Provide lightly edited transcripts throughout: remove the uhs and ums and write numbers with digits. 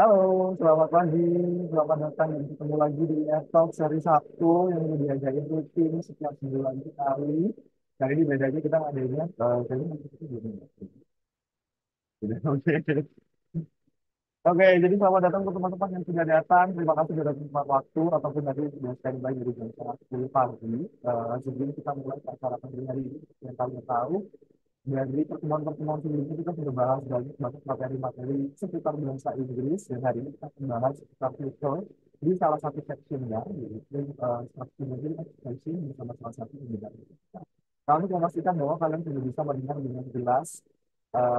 Halo, selamat pagi, selamat datang dan ketemu lagi di Talk seri Sabtu yang udah diajakin rutin setiap sebulan sekali. Kali ini bedanya kita ngadainnya, kayaknya nanti kita belum ya. Oke. Oke, jadi selamat datang untuk teman-teman yang sudah datang. Terima kasih sudah datang tepat waktu ataupun tadi sudah standby dari jam setengah 10 pagi. Sebelum kita mulai ke acara pagi hari ini, yang kalian tahu, dari pertemuan-pertemuan sebelumnya kita sudah bahas banyak banget materi-materi seputar bahasa Inggris dan hari ini kita akan bahas seputar TOEFL di salah satu sectionnya yaitu structure expression bersama salah satu pembeda. Kami memastikan bahwa kalian sudah bisa mendengar dengan jelas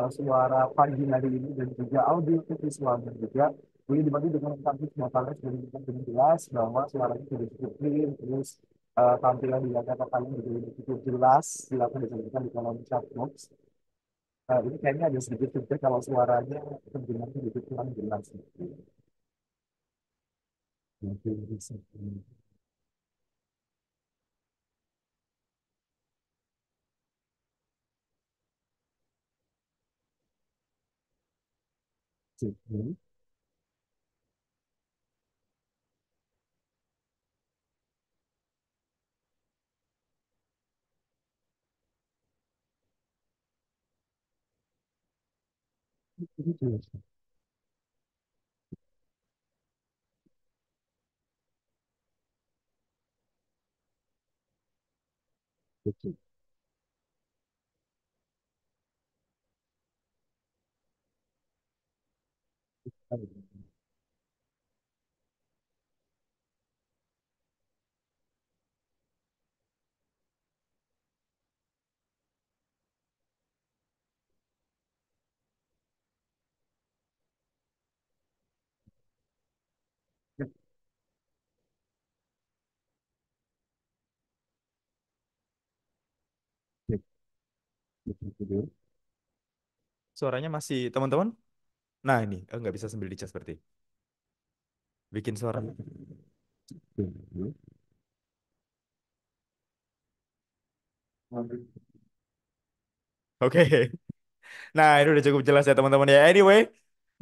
suara pagi hari ini dan juga audio visualnya juga boleh dibantu dengan cantik bahwa kalian sudah mendengar dengan jelas bahwa suaranya sudah cukup clear terus tampilan di layar kalian juga sudah cukup jelas silakan disampaikan di kolom chat box. Ini kayaknya ada sedikit feedback kalau suaranya terdengarnya sedikit kurang jelas. Mungkin bisa. Suaranya masih teman-teman? Nah ini nggak bisa sambil dicas berarti. Bikin suara. Oke. Nah ini udah cukup jelas ya teman-teman ya. Anyway,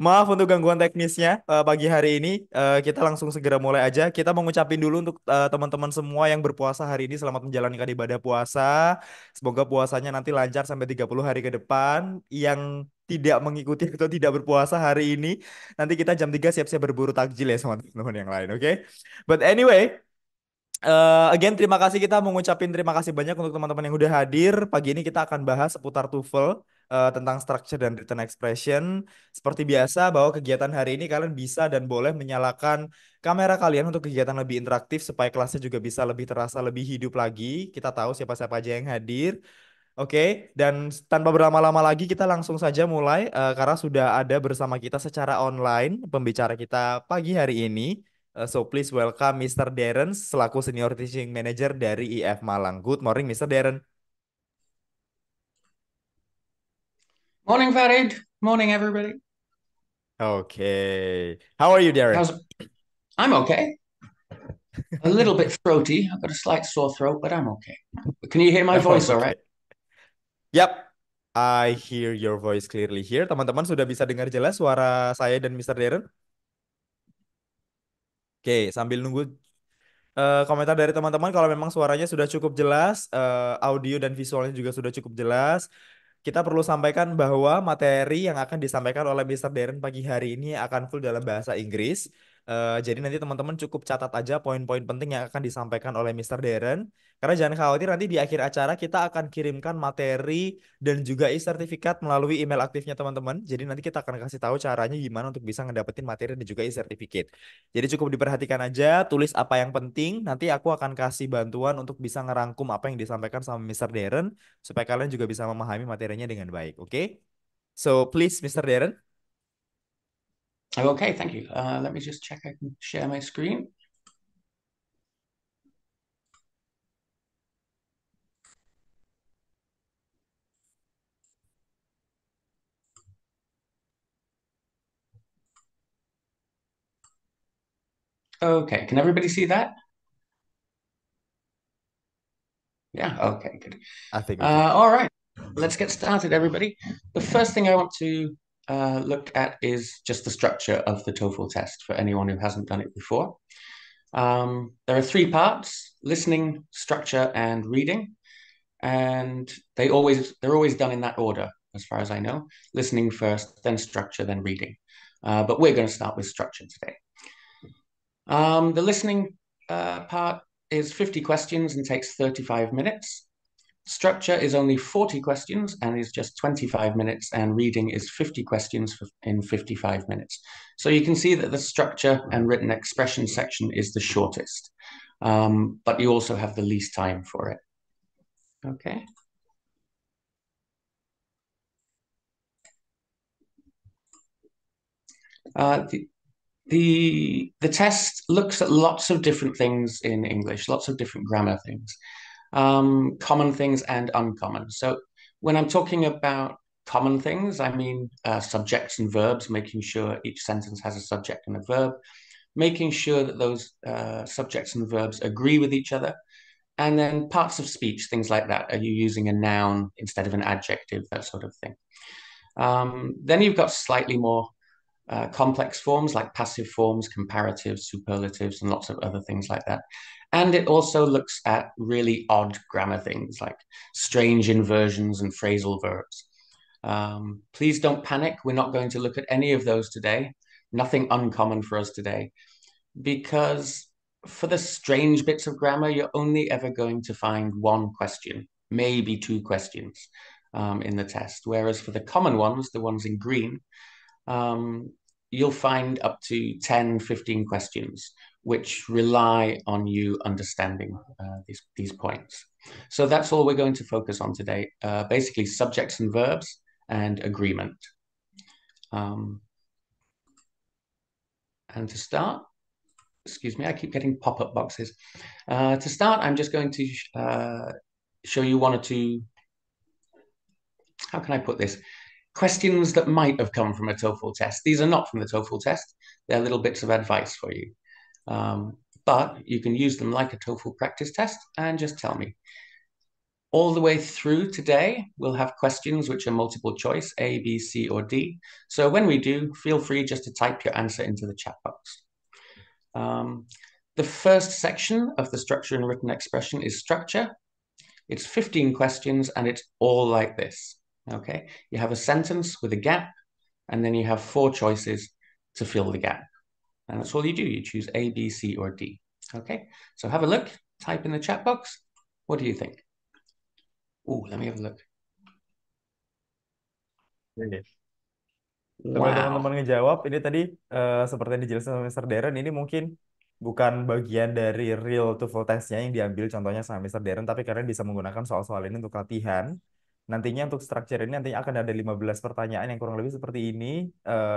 maaf untuk gangguan teknisnya pagi hari ini. Kita langsung segera mulai aja. Kita mau ngucapin dulu untuk teman-teman semua yang berpuasa hari ini selamat menjalankan ibadah puasa. Semoga puasanya nanti lancar sampai 30 hari ke depan. Yang tidak mengikuti atau tidak berpuasa hari ini, nanti kita jam 3 siap-siap berburu takjil ya sama teman-teman yang lain, oke? But anyway, again, terima kasih kita mau ngucapin terima kasih banyak untuk teman-teman yang udah hadir. Pagi ini kita akan bahas seputar TOEFL tentang structure dan written expression. Seperti biasa, bahwa kegiatan hari ini kalian bisa dan boleh menyalakan kamera kalian untuk kegiatan lebih interaktif supaya kelasnya juga bisa lebih terasa lebih hidup lagi. Kita tahu siapa-siapa aja yang hadir. Oke, dan tanpa berlama-lama lagi kita langsung saja mulai karena sudah ada bersama kita secara online pembicara kita pagi hari ini. So please welcome Mr. Darren selaku Senior Teaching Manager dari IF Malang. Good morning, Mr. Darren. Morning, Farid. Morning, everybody. Okay, how are you, Darren? How's I'm okay. A little bit throaty. I've got a slight sore throat, but I'm okay. Can you hear my voice all right? Oke, yap. I hear your voice clearly here. Teman-teman sudah bisa dengar jelas suara saya dan Mr. Darren? Oke, sambil nunggu komentar dari teman-teman kalau memang suaranya sudah cukup jelas, audio dan visualnya juga sudah cukup jelas. Kita perlu sampaikan bahwa materi yang akan disampaikan oleh Mr. Darren pagi hari ini akan full dalam bahasa Inggris. Jadi nanti teman-teman cukup catat aja poin-poin penting yang akan disampaikan oleh Mr. Darren. Karena jangan khawatir nanti di akhir acara kita akan kirimkan materi dan juga e-sertifikat melalui email aktifnya teman-teman. Jadi nanti kita akan kasih tahu caranya gimana untuk bisa ngedapetin materi dan juga e-sertifikat. Jadi cukup diperhatikan aja, tulis apa yang penting. Nanti aku akan kasih bantuan untuk bisa ngerangkum apa yang disampaikan sama Mr. Darren supaya kalian juga bisa memahami materinya dengan baik. Oke? So please, Mr. Darren. I'm okay, thank you. Let me just check I can share my screen. Okay, can everybody see that? Yeah, okay, good. I think we can. All right, let's get started, everybody. The first thing I want to look at is just the structure of the TOEFL test for anyone who hasn't done it before. There are three parts: listening, structure, and reading. And they're always done in that order, as far as I know. Listening first, then structure, then reading. But we're going to start with structure today. The listening part is 50 questions and takes 35 minutes. Structure is only 40 questions and is just 25 minutes, and reading is 50 questions in 55 minutes. So you can see that the structure and written expression section is the shortest, but you also have the least time for it. Okay. The test looks at lots of different things in English, lots of different grammar things, common things and uncommon. So when I'm talking about common things, I mean subjects and verbs, making sure each sentence has a subject and a verb, making sure that those subjects and verbs agree with each other, and then parts of speech, things like that. Are you using a noun instead of an adjective, that sort of thing. Then you've got slightly more complex forms like passive forms, comparatives, superlatives, and lots of other things like that. And it also looks at really odd grammar things like strange inversions and phrasal verbs. Please don't panic. We're not going to look at any of those today. Nothing uncommon for us today, because for the strange bits of grammar, you're only ever going to find one question, maybe two questions in the test. Whereas for the common ones, the ones in green, you'll find up to 10, 15 questions, which rely on you understanding these points. So that's all we're going to focus on today, basically subjects and verbs and agreement. And to start, excuse me, I keep getting pop-up boxes. To start, I'm just going to show you one or two, how can I put this? Questions that might have come from a TOEFL test. These are not from the TOEFL test. They're little bits of advice for you. But you can use them like a TOEFL practice test and just tell me. All the way through today, we'll have questions which are multiple choice, A, B, C, or D. So when we do, feel free just to type your answer into the chat box. The first section of the structure and written expression is structure. It's 15 questions and it's all like this. Okay, you have a sentence with a gap, and then you have 4 choices to fill the gap. And that's all you do. You choose A, B, C, or D. Okay, so have a look, type in the chat box. What do you think? Oh, let me have a look. Sebelum teman-teman Wow. ngejawab, ini tadi seperti yang dijelaskan sama Mr. Darren, ini mungkin bukan bagian dari real TOEFL testnya yang diambil contohnya sama Mr. Darren, tapi kalian bisa menggunakan soal-soal ini untuk latihan. Nantinya untuk structure ini nantinya akan ada 15 pertanyaan yang kurang lebih seperti ini.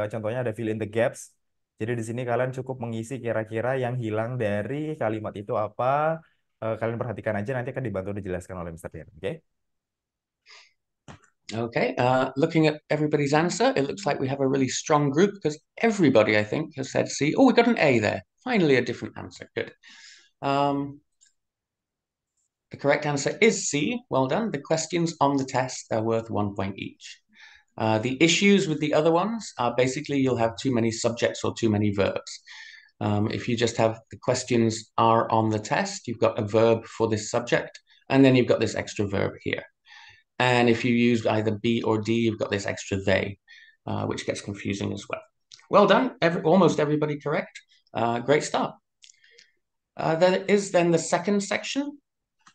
Contohnya ada fill in the gaps. Jadi di sini kalian cukup mengisi kira-kira yang hilang dari kalimat itu apa. Kalian perhatikan aja, nanti akan dibantu dijelaskan oleh Mr. Darren. Oke? Okay, looking at everybody's answer, it looks like we have a really strong group because everybody, I think, has said C. Oh, we got an A there. Finally, a different answer. Good. The correct answer is C. Well done. The questions on the test are worth 1 point each. The issues with the other ones are basically you'll have too many subjects or too many verbs. If you just have the questions are on the test, you've got a verb for this subject, and then you've got this extra verb here. And if you use either B or D, you've got this extra they, which gets confusing as well. Well done. Almost everybody correct. Great start. There is then the second section,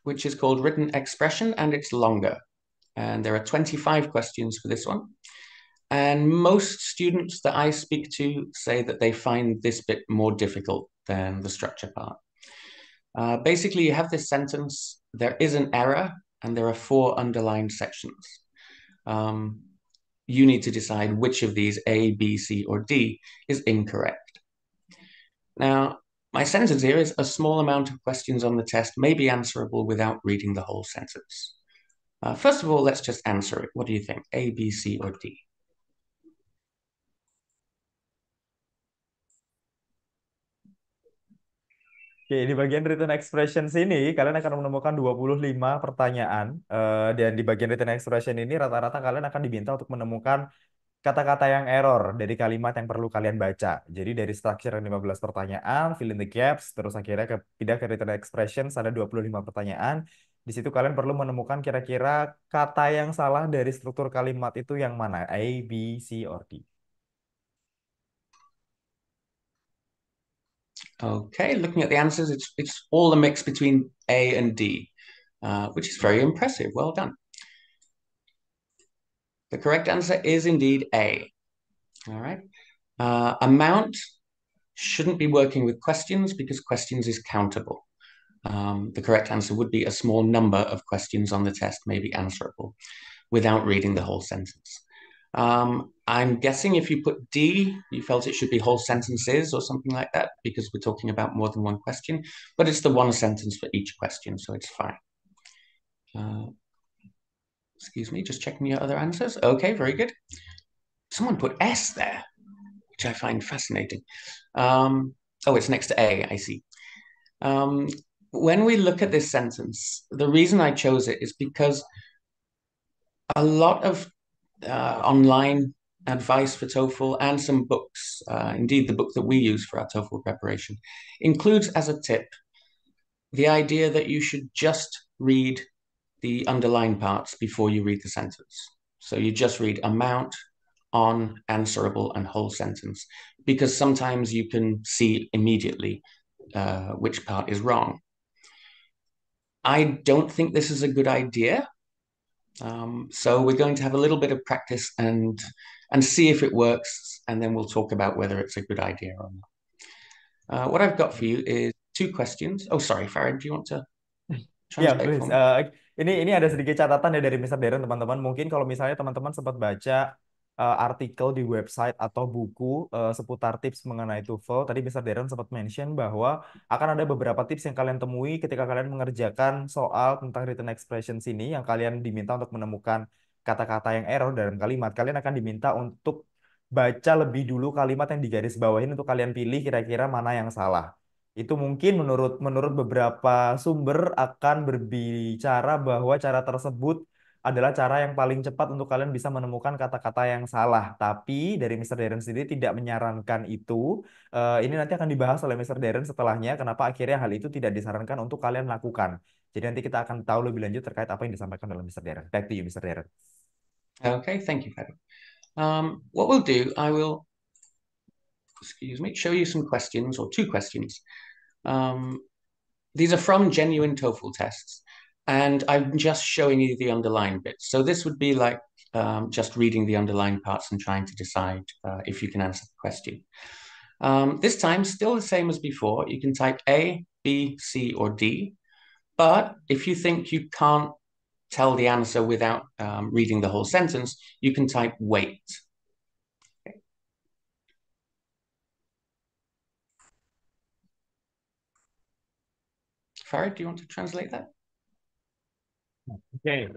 which is called written expression, and it's longer. And there are 25 questions for this one. And most students that I speak to say that they find this bit more difficult than the structure part. Basically, you have this sentence, there is an error, and there are 4 underlined sections. You need to decide which of these A, B, C, or D is incorrect. Now, my sentence here is a small amount of questions on the test may be answerable without reading the whole sentence. First of all, let's just answer it. What do you think? A, B, C, or D? Oke, di bagian written expression sini kalian akan menemukan 25 pertanyaan dan di bagian written expression ini rata-rata kalian akan diminta untuk menemukan kata-kata yang error dari kalimat yang perlu kalian baca. Jadi dari structure yang 15 pertanyaan, fill in the gaps, terus akhirnya pindah ke written expressions ada 25 pertanyaan. Di situ kalian perlu menemukan kira-kira kata yang salah dari struktur kalimat itu yang mana? A, B, C, or D. Okay, looking at the answers, it's all a mix between A and D, which is very impressive. Well done. The correct answer is indeed A. All right. Amount shouldn't be working with questions because questions is countable. The correct answer would be a small number of questions on the test may be answerable without reading the whole sentence. I'm guessing if you put D, you felt it should be whole sentences or something like that because we're talking about more than one question, but it's the one sentence for each question, so it's fine. Excuse me, just checking your other answers. Okay, very good. Someone put S there, which I find fascinating. Oh, it's next to A, I see. When we look at this sentence, the reason I chose it is because a lot of online advice for TOEFL and some books, indeed the book that we use for our TOEFL preparation, includes as a tip the idea that you should just read the underlined parts before you read the sentence. So you just read amount, on, answerable, and whole sentence, because sometimes you can see immediately which part is wrong. I don't think this is a good idea. So we're going to have a little bit of practice and see if it works, and then we'll talk about whether it's a good idea or not. What I've got for you is two questions. Oh, sorry, Farid, do you want to Ya, translate please. for me? Ini ada sedikit catatan ya dari Mr. Darren, teman-teman. Mungkin kalau misalnya teman-teman sempat baca artikel di website atau buku seputar tips mengenai TOEFL, tadi Mr. Darren sempat mention bahwa akan ada beberapa tips yang kalian temui ketika kalian mengerjakan soal tentang written expression sini, yang kalian diminta untuk menemukan kata-kata yang error dalam kalimat. Kalian akan diminta untuk baca lebih dulu kalimat yang digarisbawahin untuk kalian pilih kira-kira mana yang salah. Itu mungkin menurut menurut beberapa sumber akan berbicara bahwa cara tersebut adalah cara yang paling cepat untuk kalian bisa menemukan kata-kata yang salah. Tapi dari Mr. Darren sendiri tidak menyarankan itu. Ini nanti akan dibahas oleh Mr. Darren setelahnya. Kenapa akhirnya hal itu tidak disarankan untuk kalian lakukan. Jadi nanti kita akan tahu lebih lanjut terkait apa yang disampaikan oleh Mr. Darren. Back to you, Mr. Darren. Okay, thank you, Farid. What we'll do, I will, excuse me, show you some questions or two questions. These are from genuine TOEFL tests, and I'm just showing you the underlined bits. So this would be like just reading the underlined parts and trying to decide if you can answer the question. This time, still the same as before. You can type A, B, C, or D. But if you think you can't tell the answer without reading the whole sentence, you can type wait. Okay. Farid, do you want to translate that? Oke,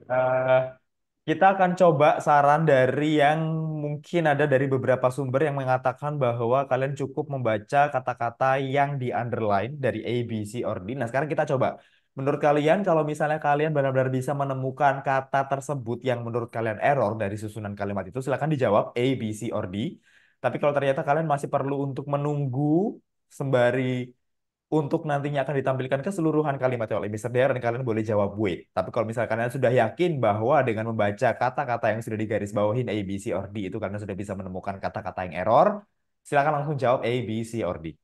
kita akan coba saran dari yang mungkin ada dari beberapa sumber yang mengatakan bahwa kalian cukup membaca kata-kata yang di underline dari A, B, C, or D. Nah, sekarang kita coba. Menurut kalian, kalau misalnya kalian benar-benar bisa menemukan kata tersebut yang menurut kalian error dari susunan kalimat itu, silakan dijawab A, B, C, or D. Tapi kalau ternyata kalian masih perlu untuk menunggu sembari untuk nantinya akan ditampilkan keseluruhan kalimat oleh Mr. Darren, kalian boleh jawab wait. Tapi kalau misalnya kalian sudah yakin bahwa dengan membaca kata-kata yang sudah digarisbawahin A, B, C, or D itu kalian sudah bisa menemukan kata-kata yang error, silakan langsung jawab A, B, C, or D.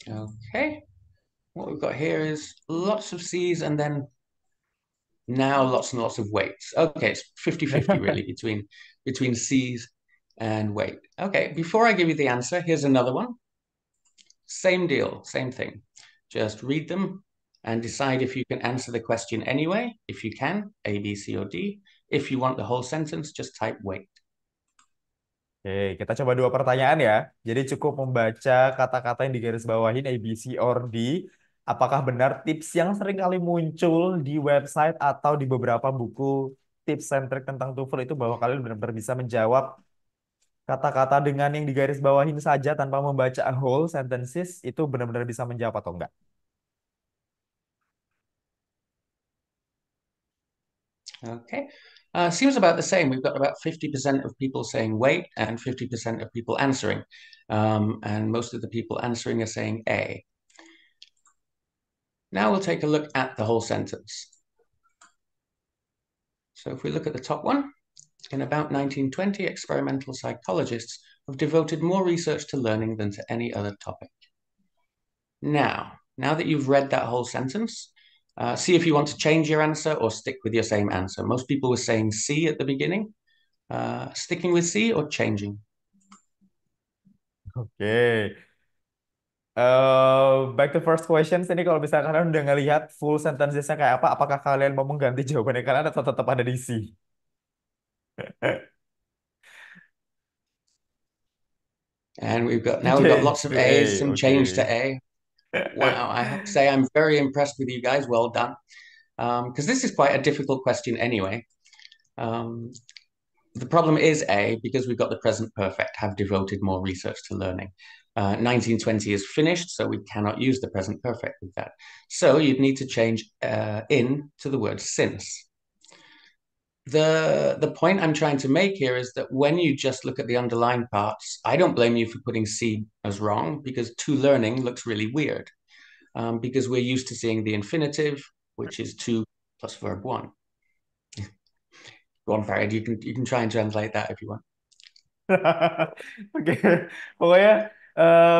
Okay. What we've got here is lots of C's and then now lots and lots of weights. Okay, it's 50-50 really between C's and weight. Okay, before I give you the answer, here's another one. Same deal, same thing. Just read them and decide if you can answer the question anyway. If you can, A, B, C, or D. If you want the whole sentence, just type wait. Oke, kita coba dua pertanyaan ya. Jadi cukup membaca kata-kata yang digarisbawahin A, B, C, or D. Apakah benar tips yang sering kali muncul di website atau di beberapa buku tips centric tentang TOEFL itu bahwa kalian benar-benar bisa menjawab kata-kata dengan yang digarisbawahin saja tanpa membaca whole sentences itu benar-benar bisa menjawab atau enggak? Okay. Seems about the same. We've got about 50% of people saying wait and 50% of people answering. And most of the people answering are saying A. Now we'll take a look at the whole sentence. So if we look at the top one, in about 1920, experimental psychologists have devoted more research to learning than to any other topic. Now that you've read that whole sentence, see if you want to change your answer or stick with your same answer. Most people were saying C at the beginning. Sticking with C or changing? Oke. Back to first questions ini kalau misalkan kalian udah ngelihat full sentences-nya kayak apa, apakah kalian mau mengganti jawabannya kalian atau tetap ada di C? And now we've got Change lots of to A's, A, some change to oke. A. Wow, I have to say I'm very impressed with you guys. Well done. Because this is quite a difficult question anyway. Um, the problem is A, because we've got the present perfect, have devoted more research to learning. 1920 is finished, so we cannot use the present perfect with that. So you'd need to change in to the word since. The point I'm trying to make here is that when you just look at the underlined parts, I don't blame you for putting C as wrong, because to learning looks really weird, because we're used to seeing the infinitive, which is to plus verb one. Go on, Farid, you can try and translate that if you want. Oke, pokoknya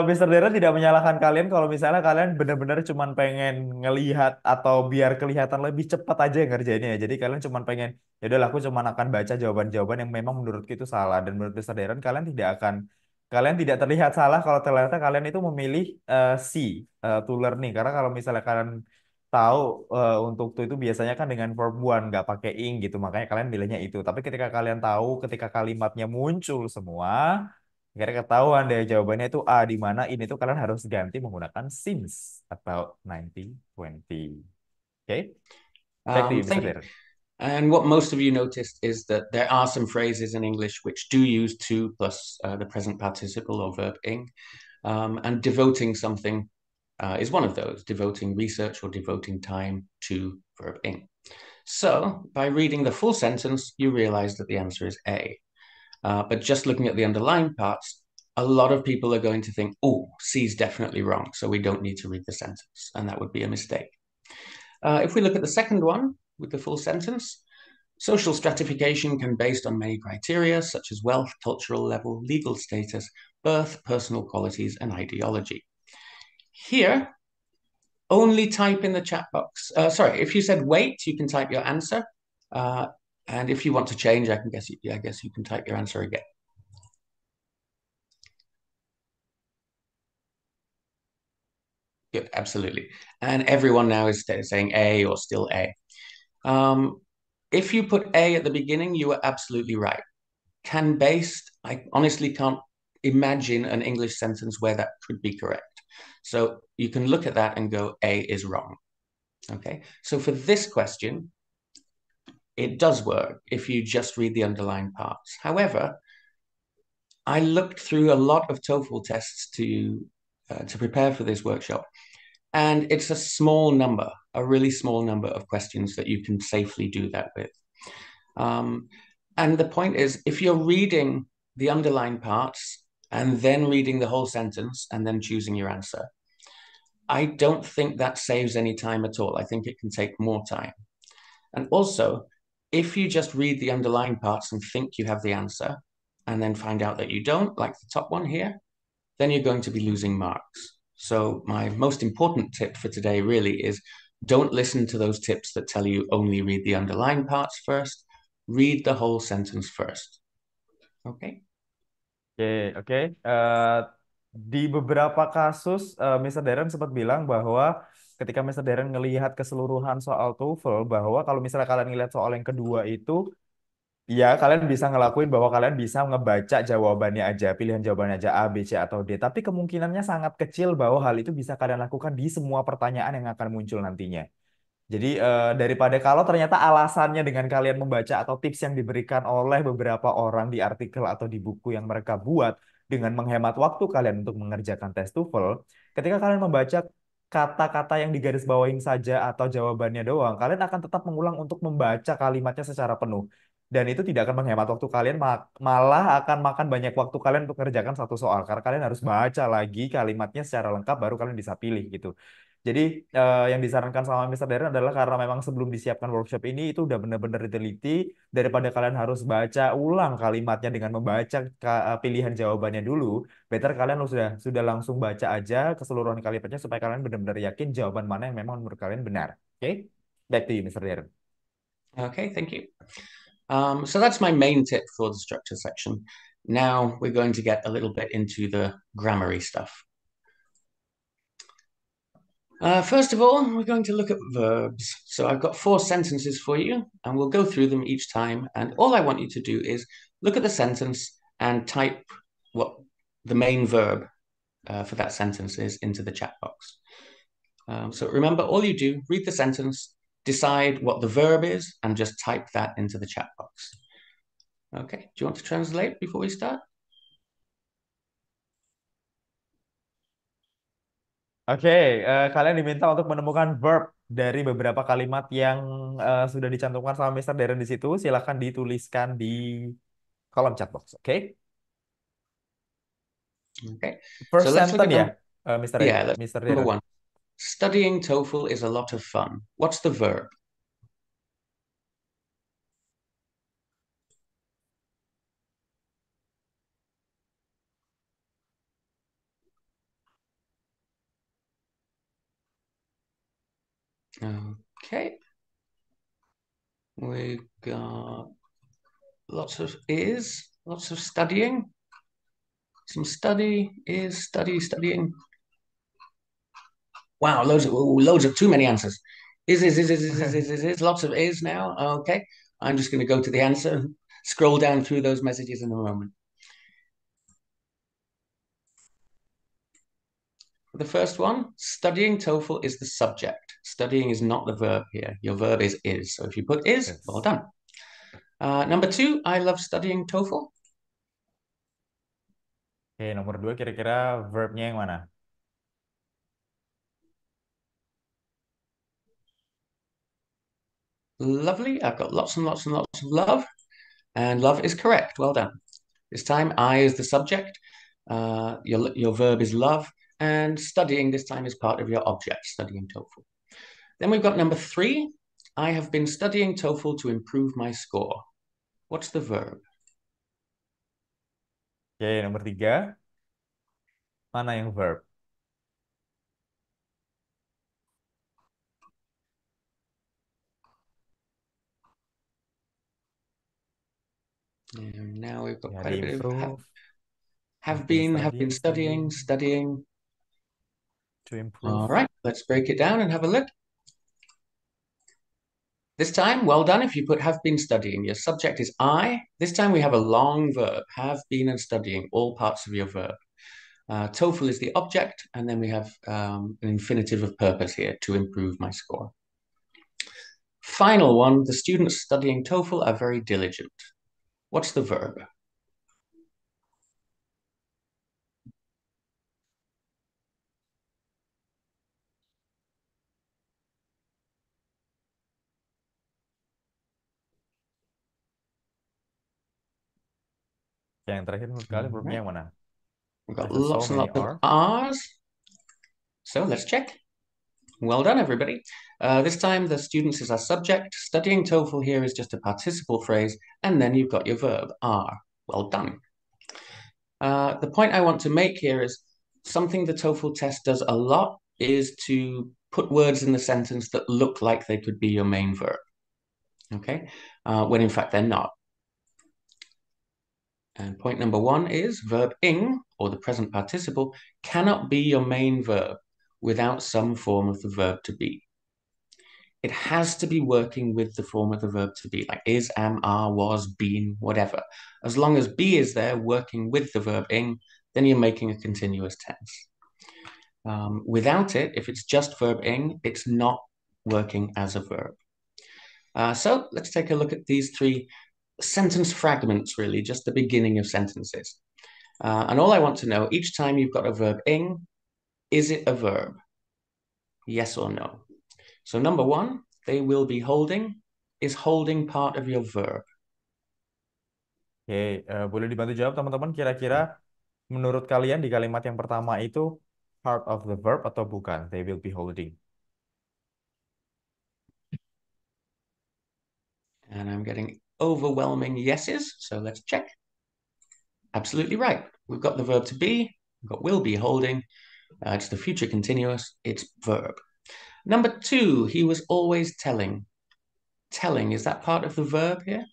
Mr. Darren tidak menyalahkan kalian kalau misalnya kalian benar-benar cuman pengen ngelihat atau biar kelihatan lebih cepat aja yang ngerjainnya ya. Jadi kalian cuman pengen, ya udahlah aku cuman akan baca jawaban-jawaban yang memang menurutku itu salah dan menurut Mr. Darren kalian tidak terlihat salah kalau ternyata kalian itu memilih C, to learning. Karena kalau misalnya kalian tahu untuk itu biasanya kan dengan verb one nggak pakai ing gitu makanya kalian milihnya itu tapi ketika kalian tahu ketika kalimatnya muncul semua akhirnya ketahuan deh jawabannya itu A di mana ini tuh kalian harus ganti menggunakan since atau 1920. Oke, back to you Mr. Thank you. Darren. And what most of you noticed is that there are some phrases in English which do use to plus the present participle or verb ing. And devoting something is one of those, devoting research or devoting time to verb ing. So by reading the full sentence, you realize that the answer is A. But just looking at the underlined parts, a lot of people are going to think, oh, C is definitely wrong, so we don't need to read the sentence, and that would be a mistake. If we look at the second one with the full sentence, social stratification can be based on many criteria, such as wealth, cultural level, legal status, birth, personal qualities, and ideology. Here, only type in the chat box. Sorry, if you said wait, you can type your answer. And if you want to change, I guess you can type your answer again. Good, absolutely. And everyone now is saying A or still A. If you put A at the beginning, you are absolutely right. Can based, I honestly can't imagine an English sentence where that could be correct. So you can look at that and go, A is wrong. Okay, so for this question, it does work if you just read the underlined parts. However, I looked through a lot of TOEFL tests to prepare for this workshop, and it's a small number, a really small number of questions that you can safely do that with. And the point is, if you're reading the underlined parts and then reading the whole sentence and then choosing your answer, I don't think that saves any time at all. I think it can take more time. And also, if you just read the underlined parts and think you have the answer and then find out that you don't, like the top one here, then you're going to be losing marks. So my most important tip for today really is don't listen to those tips that tell you only read the underlined parts first. Read the whole sentence first. Okay? Oke. Di beberapa kasus, Mr. Darren sempat bilang bahwa ketika Mr. Darren ngelihat keseluruhan soal TOEFL, bahwa kalau misalnya kalian ngelihat soal yang kedua itu, ya kalian bisa ngelakuin bahwa kalian bisa ngebaca jawabannya aja, pilihan jawabannya aja A, B, C, atau D. Tapi kemungkinannya sangat kecil bahwa hal itu bisa kalian lakukan di semua pertanyaan yang akan muncul nantinya. Jadi daripada kalau ternyata alasannya dengan kalian membaca atau tips yang diberikan oleh beberapa orang di artikel atau di buku yang mereka buat dengan menghemat waktu kalian untuk mengerjakan tes TOEFL, ketika kalian membaca kata-kata yang digarisbawahin saja atau jawabannya doang, kalian akan tetap mengulang untuk membaca kalimatnya secara penuh. Dan itu tidak akan menghemat waktu kalian, malah akan makan banyak waktu kalian untuk mengerjakan satu soal. Karena kalian harus baca lagi kalimatnya secara lengkap, baru kalian bisa pilih gitu. Jadi yang disarankan sama Mister Darren adalah karena memang sebelum disiapkan workshop ini itu udah benar-benar diteliti, daripada kalian harus baca ulang kalimatnya dengan membaca pilihan jawabannya dulu, better kalian sudah langsung baca aja keseluruhan kalimatnya supaya kalian benar-benar yakin jawaban mana yang memang menurut kalian benar. Oke? Back to you, Mr. Darren. Okay, thank you. So that's my main tip for the structure section. Now we're going to get a little bit into the grammary stuff. First of all, we're going to look at verbs. So I've got 4 sentences for you, and we'll go through them each time. And all I want you to do is look at the sentence and type what the main verb for that sentence is into the chat box. So remember, all you do, read the sentence, decide what the verb is, and just type that into the chat box. Okay, do you want to translate before we start? Oke, kalian diminta untuk menemukan verb dari beberapa kalimat yang sudah dicantumkan sama Mr. Darren di situ. Silahkan dituliskan di kolom chat box. Oke? Okay, so First let's look sentence at ya, number, yeah, that's Mr. number Darren. 1. Studying TOEFL is a lot of fun. What's the verb? Okay, we've got lots of is, lots of studying. Some study, is, studying. Wow, loads of too many answers. Is, lots of is now. Okay, I'm just going to go to the answer. Scroll down through those messages in a moment. The first one, studying TOEFL is the subject. Studying is not the verb here. Your verb is. So if you put is, Yes. well done. Number 2, I love studying TOEFL. Oke, nomor 2 kira-kira verbnya yang mana? Lovely. I've got lots and lots and lots of love. And love is correct. Well done. This time, I is the subject. Your verb is love. And studying this time is part of your object, studying TOEFL. Then we've got number 3. I have been studying TOEFL to improve my score. What's the verb? Oke, nomor 3. Mana yang verb? And now we've got Ya, quite a bit of improve. have been studying. To improve. All right, let's break it down and have a look. This time, well done if you put have been studying. Your subject is I. This time we have a long verb, have been and studying, all parts of your verb. TOEFL is the object, and then we have an infinitive of purpose here, to improve my score. Final one, the students studying TOEFL are very diligent. What's the verb? Yang terakhir menurut kalian verbnya yang mana? We've got There's so lots and many lots of R. R's. So let's check. Well done, everybody. This time, the students is our subject. Studying TOEFL here is just a participle phrase, and then you've got your verb, are. Well done. The point I want to make here is something the TOEFL test does a lot is to put words in the sentence that look like they could be your main verb, okay? When in fact they're not. And point number 1 is verb ing, or the present participle, cannot be your main verb without some form of the verb to be. It has to be working with the form of the verb to be, like is, am, are, was, been, whatever. As long as be is there working with the verb ing, then you're making a continuous tense. Without it, if it's just verb ing, it's not working as a verb. So let's take a look at these 3 sentence fragments, really, just the beginning of sentences. And all I want to know, each time you've got a verb ing, is it a verb? Yes or no? So number one, they will be holding. Is holding part of your verb? Oke, boleh dibantu jawab teman-teman. Kira-kira menurut kalian di kalimat yang pertama itu part of the verb atau bukan? They will be holding. And I'm getting overwhelming yeses, so let's check. Absolutely right. We've got the verb to be, we've got will be holding. It's the future continuous, it's verb. Number two, he was always telling. Telling, is that part of the verb here?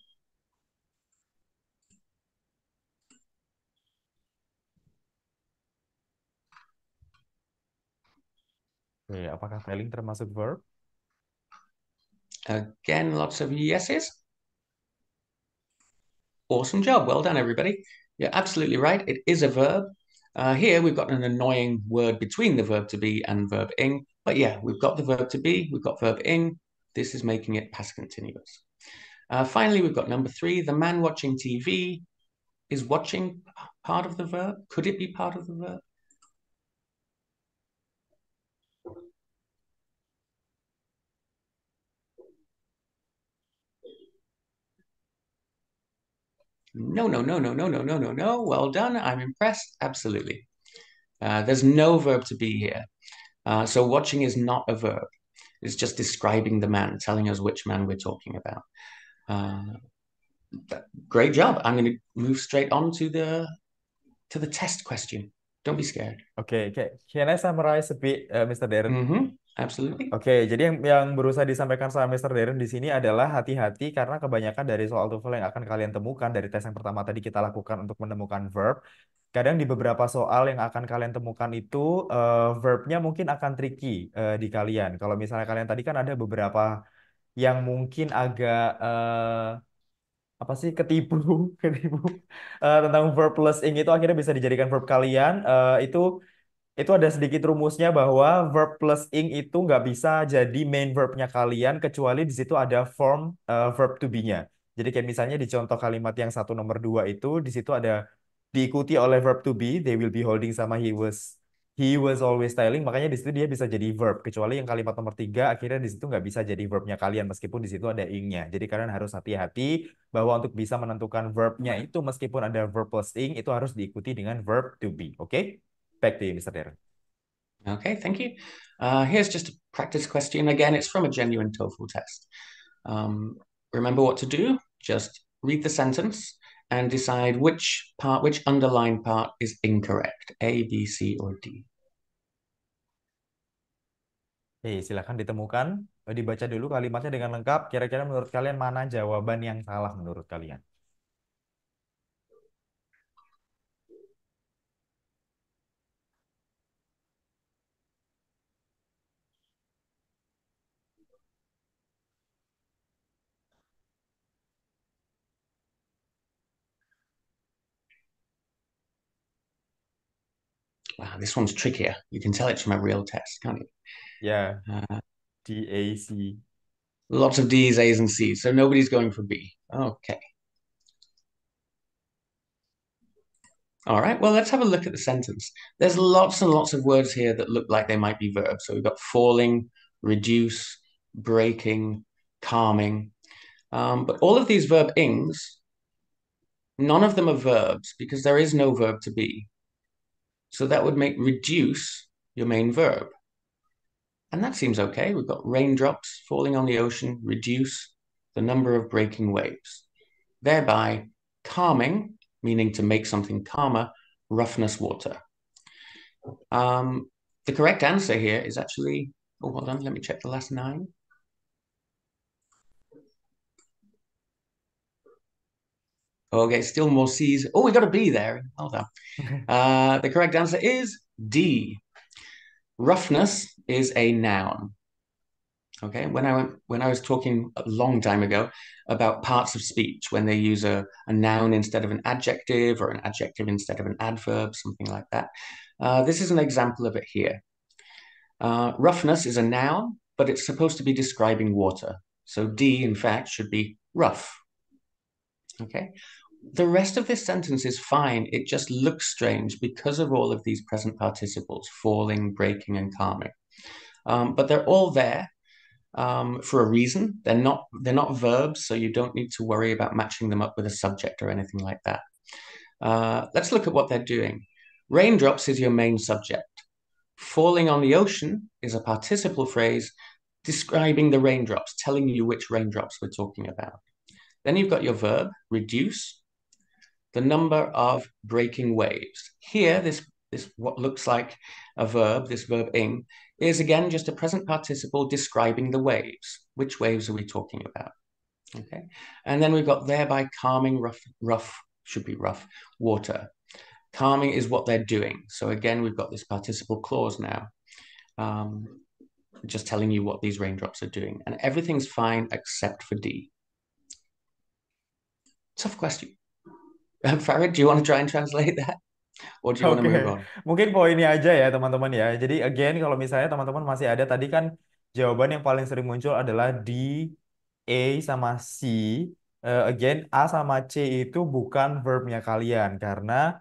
Oke, apakah telling termasuk verb? Again, lots of yeses. Awesome job. Well done, everybody. You're absolutely right. It is a verb. Here we've got an annoying word between the verb to be and verb ing. But yeah, we've got the verb to be, we've got verb ing. This is making it past continuous. Finally, we've got number three. The man watching TV. Is watching part of the verb? Could it be part of the verb? No, no, no, no, no, no, no, no, no. Well done. I'm impressed. Absolutely. There's no verb to be here. So watching is not a verb. It's just describing the man, telling us which man we're talking about. Great job. I'm going to move straight on to the test question. Don't be scared. Oke, can I summarize a bit, Mr. Darren? Absolutely. Oke, jadi yang berusaha disampaikan sama Mr. Darren di sini adalah hati-hati karena kebanyakan dari soal TOEFL yang akan kalian temukan dari tes yang pertama tadi kita lakukan untuk menemukan verb. Kadang di beberapa soal yang akan kalian temukan itu verbnya mungkin akan tricky di kalian. Kalau misalnya kalian tadi kan ada beberapa yang mungkin agak apa sih ketipu ketipu tentang verb plus ing itu akhirnya bisa dijadikan verb kalian. Itu ada sedikit rumusnya bahwa verb plus ing itu nggak bisa jadi main verbnya kalian kecuali di situ ada form verb to be-nya. Jadi kayak misalnya di contoh kalimat yang satu nomor dua itu di situ ada diikuti oleh verb to be, they will be holding sama he was always telling, makanya di situ dia bisa jadi verb. Kecuali yang kalimat nomor tiga akhirnya di situ nggak bisa jadi verbnya kalian meskipun di situ ada ing-nya. Jadi kalian harus hati-hati bahwa untuk bisa menentukan verbnya itu meskipun ada verb plus ing itu harus diikuti dengan verb to be. Oke? Back to you, Mr. Darren. Okay, thank you. Here's just a practice question. Again, it's from a genuine TOEFL test. Remember what to do. Just read the sentence and decide which underlined part is incorrect, A, B, C, or D. Silakan ditemukan, dibaca dulu kalimatnya dengan lengkap. Kira-kira menurut kalian mana jawaban yang salah menurut kalian? Wow, this one's trickier. You can tell it's from a real test, can't you? Ya, DAC. Lots of D's, A's, and C's, so nobody's going for B. Okay. All right, well, let's have a look at the sentence. There's lots and lots of words here that look like they might be verbs. So we've got falling, reduce, breaking, calming. But all of these verb ings, none of them are verbs because there is no verb to be. So that would make reduce your main verb. And that seems okay. We've got raindrops falling on the ocean, reduce the number of breaking waves. Thereby, calming, meaning to make something calmer, roughness water. The correct answer here is actually, oh, hold on, let me check the last 9. Okay, still more C's. Oh, we got a B there. Hold on. The correct answer is D. Roughness is a noun. Okay, when I was talking a long time ago about parts of speech, when they use a noun instead of an adjective or an adjective instead of an adverb, something like that. This is an example of it here. Roughness is a noun, but it's supposed to be describing water. So D, in fact, should be rough. Okay. The rest of this sentence is fine. It just looks strange because of all of these present participles, falling, breaking, and calming. but they're all there for a reason. They're not verbs, so you don't need to worry about matching them up with a subject or anything like that. Let's look at what they're doing. Raindrops is your main subject. Falling on the ocean is a participle phrase describing the raindrops, telling you which raindrops we're talking about. Then you've got your verb, reduce, the number of breaking waves. Here, this what looks like a verb, this verb ing, is again just a present participle describing the waves. Which waves are we talking about? Okay, and then we've got thereby calming rough water. Calming is what they're doing. So again, we've got this participle clause now, just telling you what these raindrops are doing. And everything's fine except for D. Tough question. Farid, do you want to try and translate that? Or do you want to Oke, move on? mungkin poinnya aja ya teman-teman ya. Jadi again kalau misalnya teman-teman masih ada tadi kan jawaban yang paling sering muncul adalah D, A sama C. Again A sama C itu bukan verbnya kalian karena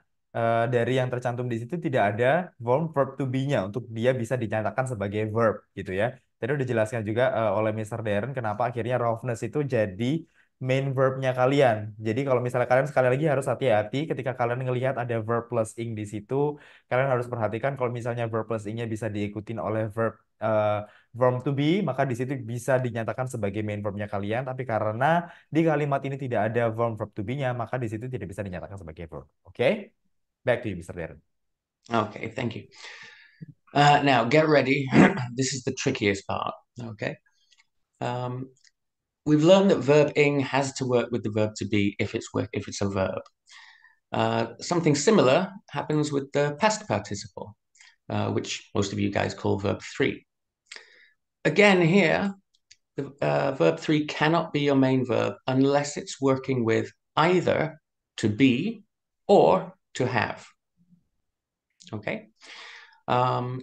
dari yang tercantum di situ tidak ada verb to be-nya untuk dia bisa dinyatakan sebagai verb gitu ya. Tadi udah jelaskan juga oleh Mr. Darren kenapa akhirnya roughness itu jadi main verbnya kalian. Jadi kalau misalnya kalian sekali lagi harus hati-hati ketika kalian ngelihat ada verb plus ing di situ, kalian harus perhatikan kalau misalnya verb plus ing-nya bisa diikutin oleh verb to be, maka di situ bisa dinyatakan sebagai main verbnya kalian. Tapi karena di kalimat ini tidak ada verb to be-nya, maka di situ tidak bisa dinyatakan sebagai verb. Oke? Back to you, Mr. Darren. Okay, thank you. Now get ready. This is the trickiest part. Okay. We've learned that verb ing has to work with the verb to be if it's a verb. Something similar happens with the past participle, which most of you guys call verb 3. Again, here, the verb 3 cannot be your main verb unless it's working with either to be or to have. Okay.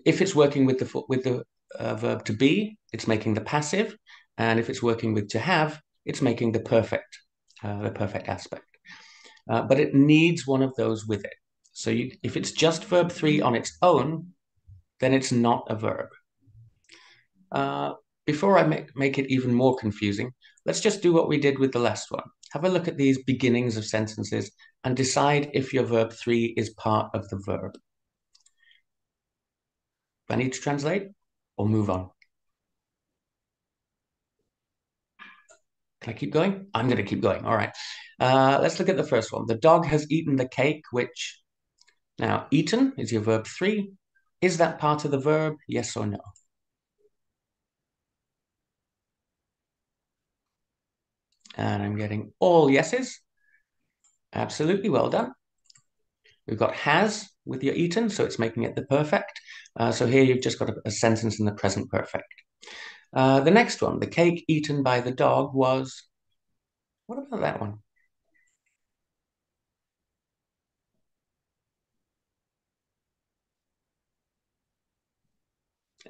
If it's working with the verb to be, it's making the passive, and if it's working with to have, it's making the perfect aspect. But it needs one of those with it. So if it's just verb 3 on its own, then it's not a verb. Before I make it even more confusing, let's just do what we did with the last one. Have a look at these beginnings of sentences and decide if your verb 3 is part of the verb. Do I need to translate or move on? Can I keep going? I'm going to keep going. All right. Let's look at the first one. The dog has eaten the cake, which... Now, eaten is your verb 3. Is that part of the verb? Yes or no? And I'm getting all yeses. Absolutely, well done. We've got has with your eaten, so it's making it the perfect. So here you've just got a sentence in the present perfect. The next one, the cake eaten by the dog was... What about that one?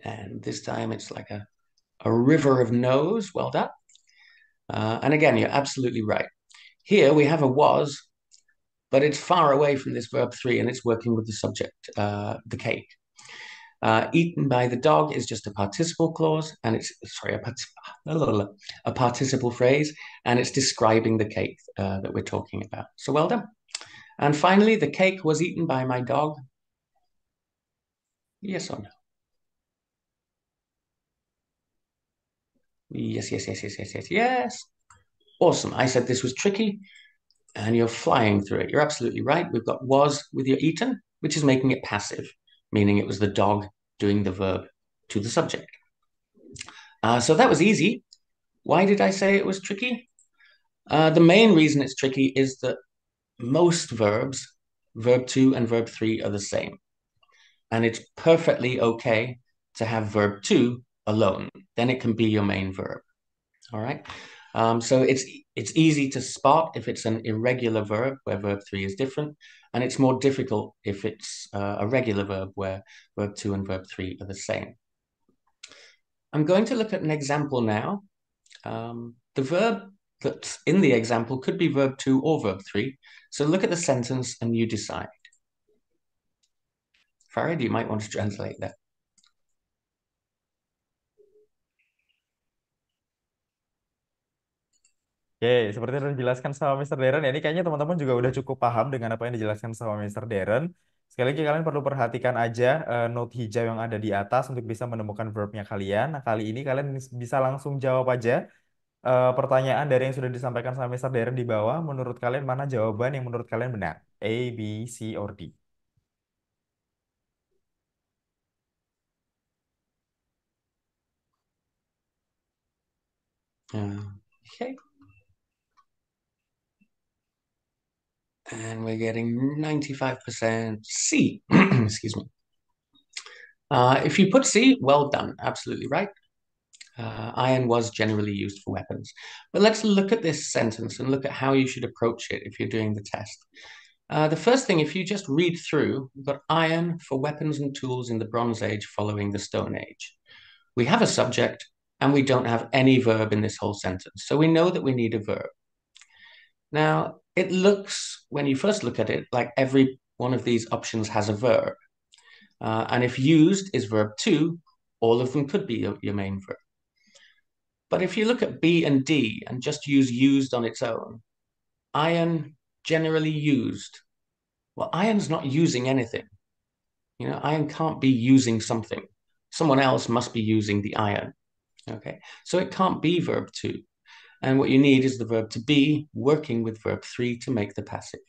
And this time it's like a river of no's. Well done. And again, you're absolutely right. Here we have a was, but it's far away from this verb 3 and it's working with the subject, the cake. Eaten by the dog is just a participle clause, and it's, sorry, a participle phrase, and it's describing the cake that we're talking about. So well done. And finally, the cake was eaten by my dog. Yes or no? Yes, yes, yes, yes, yes, yes, yes. Awesome. I said this was tricky, and you're flying through it. You're absolutely right. We've got was with your eaten, which is making it passive, meaning it was the dog doing the verb to the subject. So that was easy. Why did I say it was tricky? The main reason it's tricky is that most verbs, verb 2 and verb 3, are the same. And it's perfectly okay to have verb 2 alone. Then it can be your main verb. All right. So it's easy to spot if it's an irregular verb where verb 3 is different, and it's more difficult if it's a regular verb where verb 2 and verb 3 are the same. I'm going to look at an example now. The verb that's in the example could be verb 2 or verb 3. So look at the sentence and you decide. Farid, you might want to translate that. Oke, seperti yang dijelaskan sama Mr. Darren, ya ini kayaknya teman-teman juga udah cukup paham dengan apa yang dijelaskan sama Mr. Darren. Sekali lagi kalian perlu perhatikan aja note hijau yang ada di atas untuk bisa menemukan verbnya kalian. Nah, kali ini kalian bisa langsung jawab aja pertanyaan dari yang sudah disampaikan sama Mr. Darren di bawah. Menurut kalian mana jawaban yang menurut kalian benar? A, B, C, or D? Okay. And we're getting 95% C. Excuse me. If you put C, well done. Absolutely right. Iron was generally used for weapons. But let's look at this sentence and look at how you should approach it if you're doing the test. The first thing, if you just read through, we've got iron for weapons and tools in the Bronze Age following the Stone Age. We have a subject and we don't have any verb in this whole sentence. So we know that we need a verb. Now, it looks, when you first look at it, like every one of these options has a verb. And if used is verb to, all of them could be your main verb. But if you look at B and D and just use used on its own, iron generally used. Well, iron's not using anything. Iron can't be using something. Someone else must be using the iron. Okay, so it can't be verb to. And what you need is the verb to be working with verb 3 to make the passive.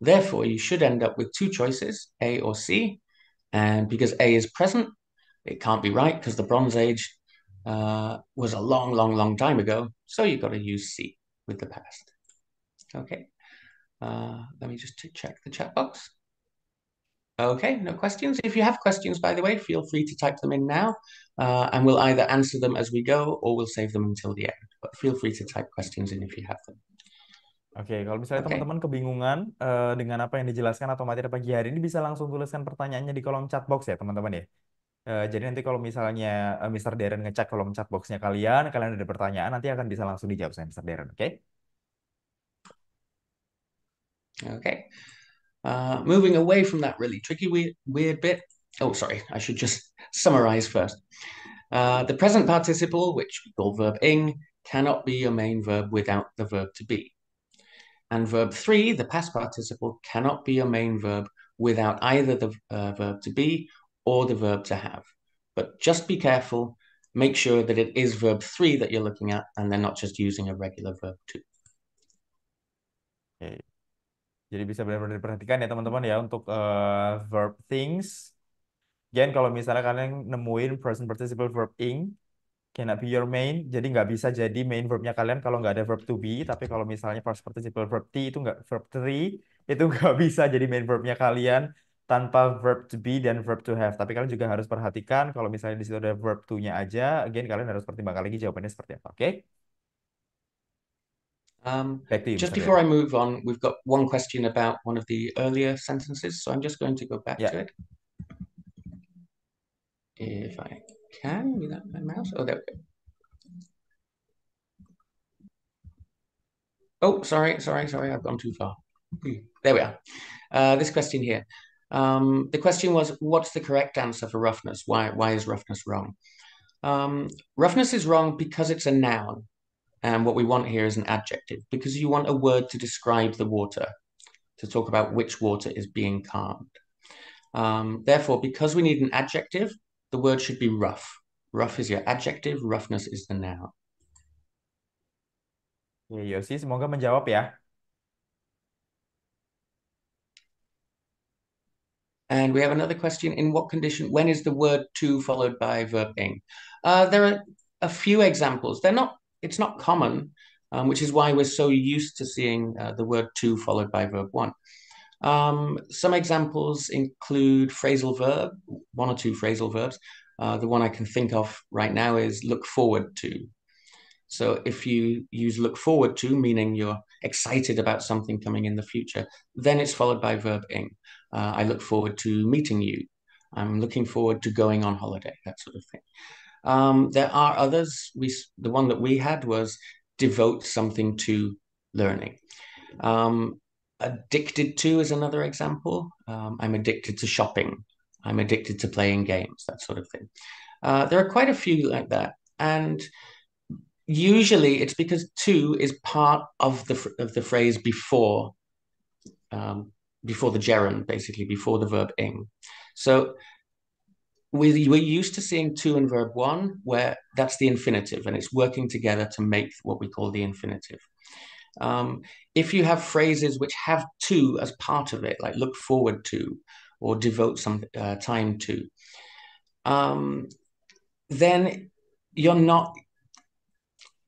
Therefore, you should end up with two choices, A or C. And because A is present, it can't be right because the Bronze Age was a long, long, long time ago. So you've got to use C with the past. Okay. Let me just check the chat box. Okay, no questions. If you have questions, by the way, feel free to type them in now, and we'll either answer them as we go or we'll save them until the end. But feel free to type questions in if you have them. Oke, kalau misalnya Okay. teman-teman kebingungan dengan apa yang dijelaskan atau materi pagi hari ini, bisa langsung tuliskan pertanyaannya di kolom chat box ya, teman-teman ya. Jadi nanti kalau misalnya Mr. Darren ngecek kolom chat boxnya kalian, kalian ada pertanyaan, nanti akan bisa langsung dijawab sama Mr. Darren, oke? Okay. Moving away from that really tricky, weird bit. Oh, sorry, I should just summarize first. The present participle, which we call verb ing, cannot be your main verb without the verb to be. And verb 3, the past participle, cannot be your main verb without either the verb to be or the verb to have. But just be careful, make sure that it is verb 3 that you're looking at and they're not just using a regular verb 2. Oke. Jadi bisa benar-benar diperhatikan ya teman-teman ya untuk verb things. Again, kalau misalnya kalian nemuin present participle verb ing, cannot be your main, jadi nggak bisa jadi main verbnya kalian kalau nggak ada verb to be. Tapi kalau misalnya past participle verb t itu nggak, verb three itu nggak bisa jadi main verbnya kalian tanpa verb to be dan verb to have. Tapi kalian juga harus perhatikan kalau misalnya di situ ada verb to-nya aja, again kalian harus pertimbangkan lagi jawabannya seperti apa. Oke? Back to you, Just Mr. before I Darren. move on, we've got one question about one of the earlier sentences, so I'm just going to go back Ya, to it. If I can, without my mouse. Oh, there we go. Oh, sorry, I've gone too far. There we are. This question here. The question was, what's the correct answer for roughness? Why is roughness wrong? Roughness is wrong because it's a noun. And what we want here is an adjective, because you want a word to describe the water, to talk about which water is being calmed. Therefore, because we need an adjective, the word should be rough. Rough is your adjective, roughness is the noun. ya Yosi, semoga menjawab ya. And we have another question. In what condition, when is the word to followed by verb ing? There are a few examples. It's not common, which is why we're so used to seeing the word to followed by verb one. Some examples include phrasal verb, one or two phrasal verbs. The one I can think of right now is look forward to. So if you use look forward to, meaning you're excited about something coming in the future, then it's followed by verb ing. I look forward to meeting you. I'm looking forward to going on holiday, that sort of thing. There are others. The one that we had was devote something to learning. Addicted to is another example. I'm addicted to shopping. I'm addicted to playing games, that sort of thing. There are quite a few like that. And Usually it's because to is part of the phrase before the gerund, basically before the verb ing. So we're used to seeing to in verb one, where that's the infinitive and it's working together to make what we call the infinitive. If you have phrases which have to as part of it, like look forward to or devote some time to, then you're not,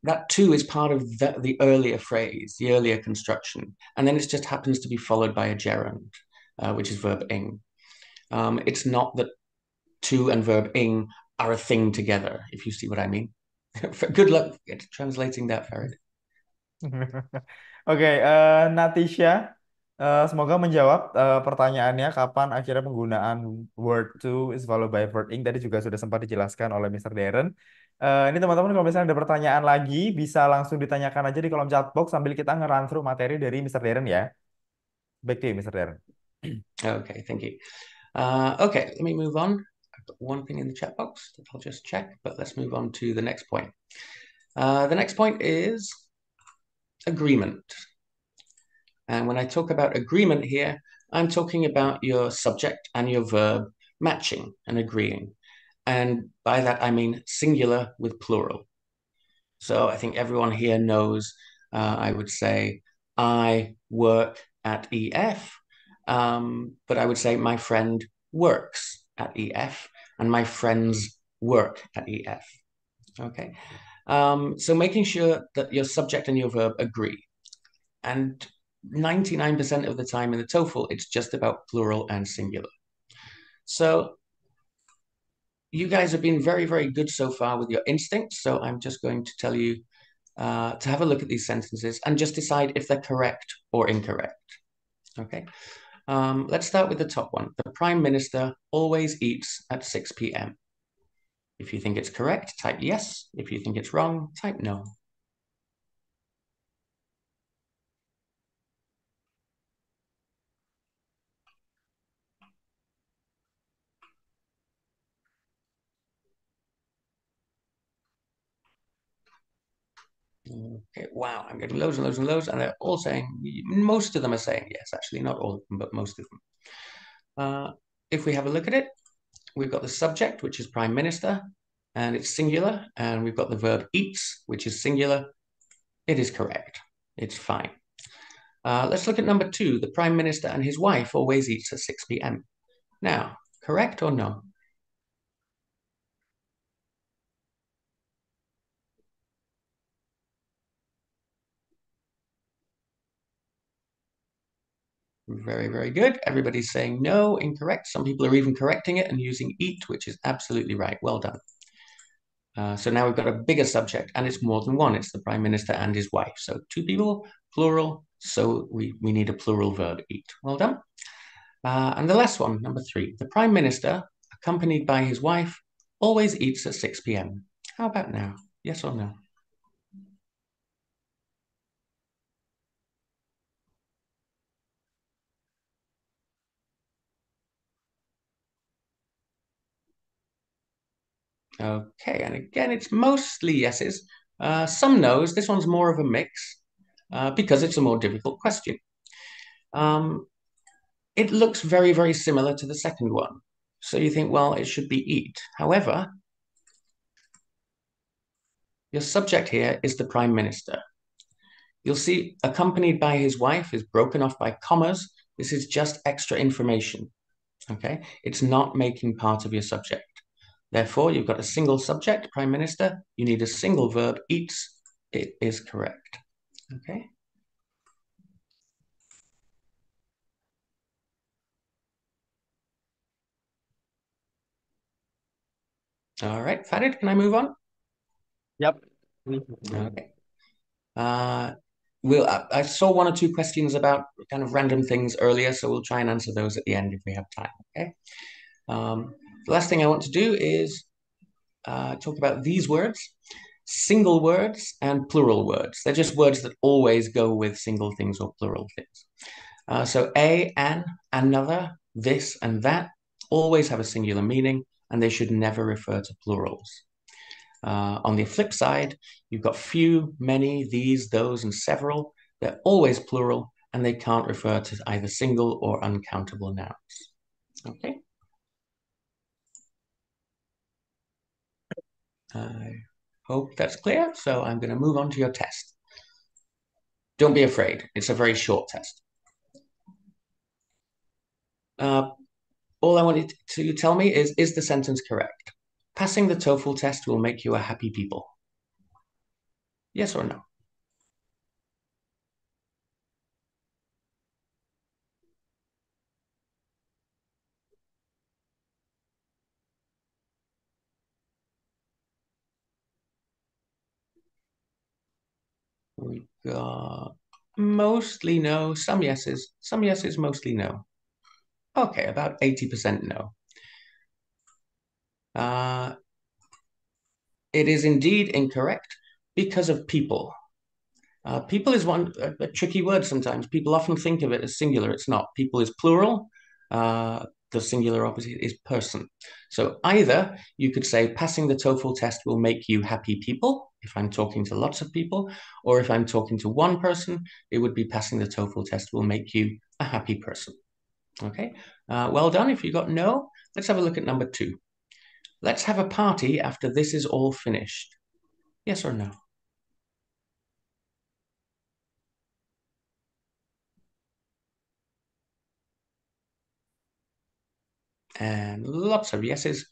that to is part of the earlier phrase, the earlier construction. And then it just happens to be followed by a gerund, which is verb ing. It's not that to and verb ing are a thing together, if you see what I mean. Good luck translating that, Farid. Oke, Natisha, semoga menjawab pertanyaannya kapan akhirnya penggunaan word to is followed by verb ing tadi juga sudah sempat dijelaskan oleh Mr. Darren. Ini teman-teman kalau misalnya ada pertanyaan lagi bisa langsung ditanyakan aja di kolom chat box sambil kita nge-run through materi dari Mr. Darren ya. Back to you, Mr. Darren. Okay, thank you. Okay, let me move on. I've got one thing in the chat box that I'll just check, but let's move on to the next point. The next point is agreement. And when I talk about agreement here, I'm talking about your subject and your verb matching and agreeing. And by that, I mean singular with plural. So I think everyone here knows, I would say, I work at EF, but I would say my friend works at EF and my friends work at EF. Okay. So making sure that your subject and your verb agree. And 99% of the time in the TOEFL, it's just about plural and singular. So you guys have been very, very good so far with your instincts. So I'm just going to tell you to have a look at these sentences and just decide if they're correct or incorrect. Okay. Let's start with the top one. The Prime Minister always eats at 6 p.m. If you think it's correct, type yes. If you think it's wrong, type no. Okay, wow, I'm getting loads and loads and loads, and they're all saying, most of them are saying yes, actually, not all of them, but most of them. If we have a look at it, we've got the subject, which is Prime Minister, and it's singular, and we've got the verb eats, which is singular. It is correct. It's fine. Let's look at number 2. The Prime Minister and his wife always eats at 6 p.m. Now, correct or no? Very, very good. Everybody's saying no, incorrect. Some people are even correcting it and using eat, which is absolutely right. Well done. So now we've got a bigger subject, and it's more than one. It's the Prime Minister and his wife. So 2 people, plural. So we need a plural verb, eat. Well done. And the last one, number 3. The Prime Minister, accompanied by his wife, always eats at 6 p.m. How about now? Yes or no? Okay, and again, it's mostly yeses. Some no's. This one's more of a mix because it's a more difficult question. It looks very, very similar to the second one. So you think, well, it should be eat. However, your subject here is the Prime Minister. You'll see accompanied by his wife is broken off by commas. This is just extra information. Okay, it's not making part of your subject. Therefore, you've got a single subject, Prime Minister. You need a single verb, eats. It is correct. Okay. All right, Farid, can I move on? Yep. Okay. I saw 1 or 2 questions about kind of random things earlier, so we'll try and answer those at the end if we have time. Okay. The last thing I want to do is talk about these words: single words and plural words. They're just words that always go with single things or plural things. So a, an, another, this, and that always have a singular meaning, and they should never refer to plurals. On the flip side, you've got few, many, these, those, and several. They're always plural, and they can't refer to either single or uncountable nouns. Okay. I hope that's clear. So I'm going to move on to your test. Don't be afraid. It's a very short test. All I wanted to tell me is the sentence correct? Passing the TOEFL test will make you a happy people. Yes or no? We got mostly no, some yeses, mostly no. Okay, about 80% no. It is indeed incorrect because of people. People is a tricky word sometimes. People often think of it as singular. It's not. People is plural. The singular opposite is person. So either you could say passing the TOEFL test will make you happy people, if I'm talking to lots of people, or if I'm talking to one person, it would be passing the TOEFL test will make you a happy person. Okay, well done. If you got no, let's have a look at number 2. Let's have a party after this is all finished. Yes or no? And lots of yeses.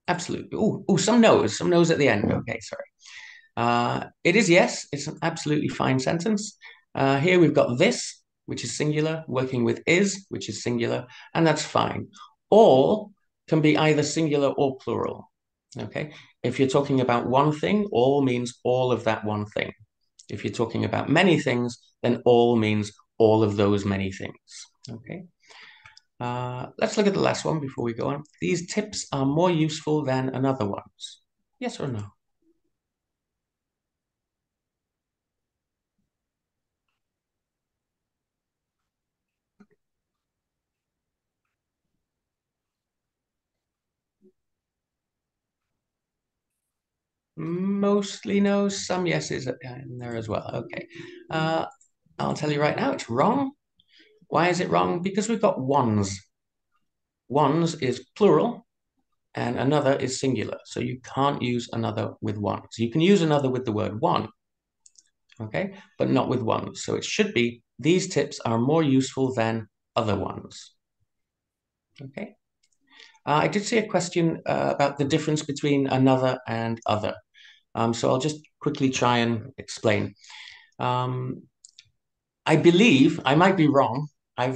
Absolutely. Oh, some no's at the end. Okay, sorry. It is yes. It's an absolutely fine sentence. Here we've got this, which is singular, working with is, which is singular, and that's fine. All can be either singular or plural. Okay. If you're talking about one thing, all means all of that one thing. If you're talking about many things, then all means all of those many things. Okay. Let's look at the last one before we go on. These tips are more useful than another ones. Yes or no? Mostly no, some yeses in there as well. Okay. I'll tell you right now, it's wrong. Why is it wrong? Because we've got ones. Ones is plural and another is singular. So you can't use another with ones. You can use another with the word one, okay, but not with ones. So it should be, these tips are more useful than other ones. Okay. I did see a question about the difference between another and other. So I'll just quickly try and explain. I believe, I might be wrong, I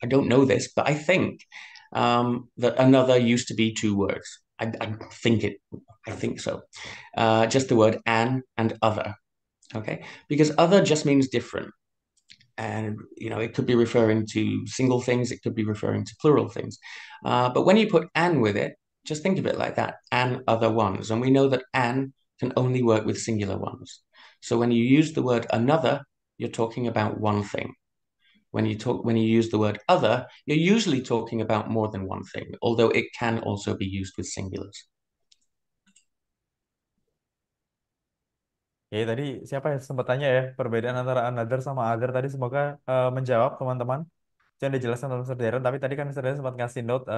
don't know this, but I think that another used to be 2 words. I think so. Just the word an and other, okay? Because other just means different. And, it could be referring to single things, it could be referring to plural things. But when you put an with it, just think of it like that, an other ones. And we know that an can only work with singular ones. So when you use the word another, you're talking about one thing. When you use the word other, you're usually talking about more than one thing, although it can also be used with singulars. Oke, tadi siapa yang sempat tanya ya perbedaan antara another sama other tadi semoga menjawab teman-teman. Yang dijelaskan oleh Mr. Darren, tapi tadi kan Mr. Darren sempat ngasih note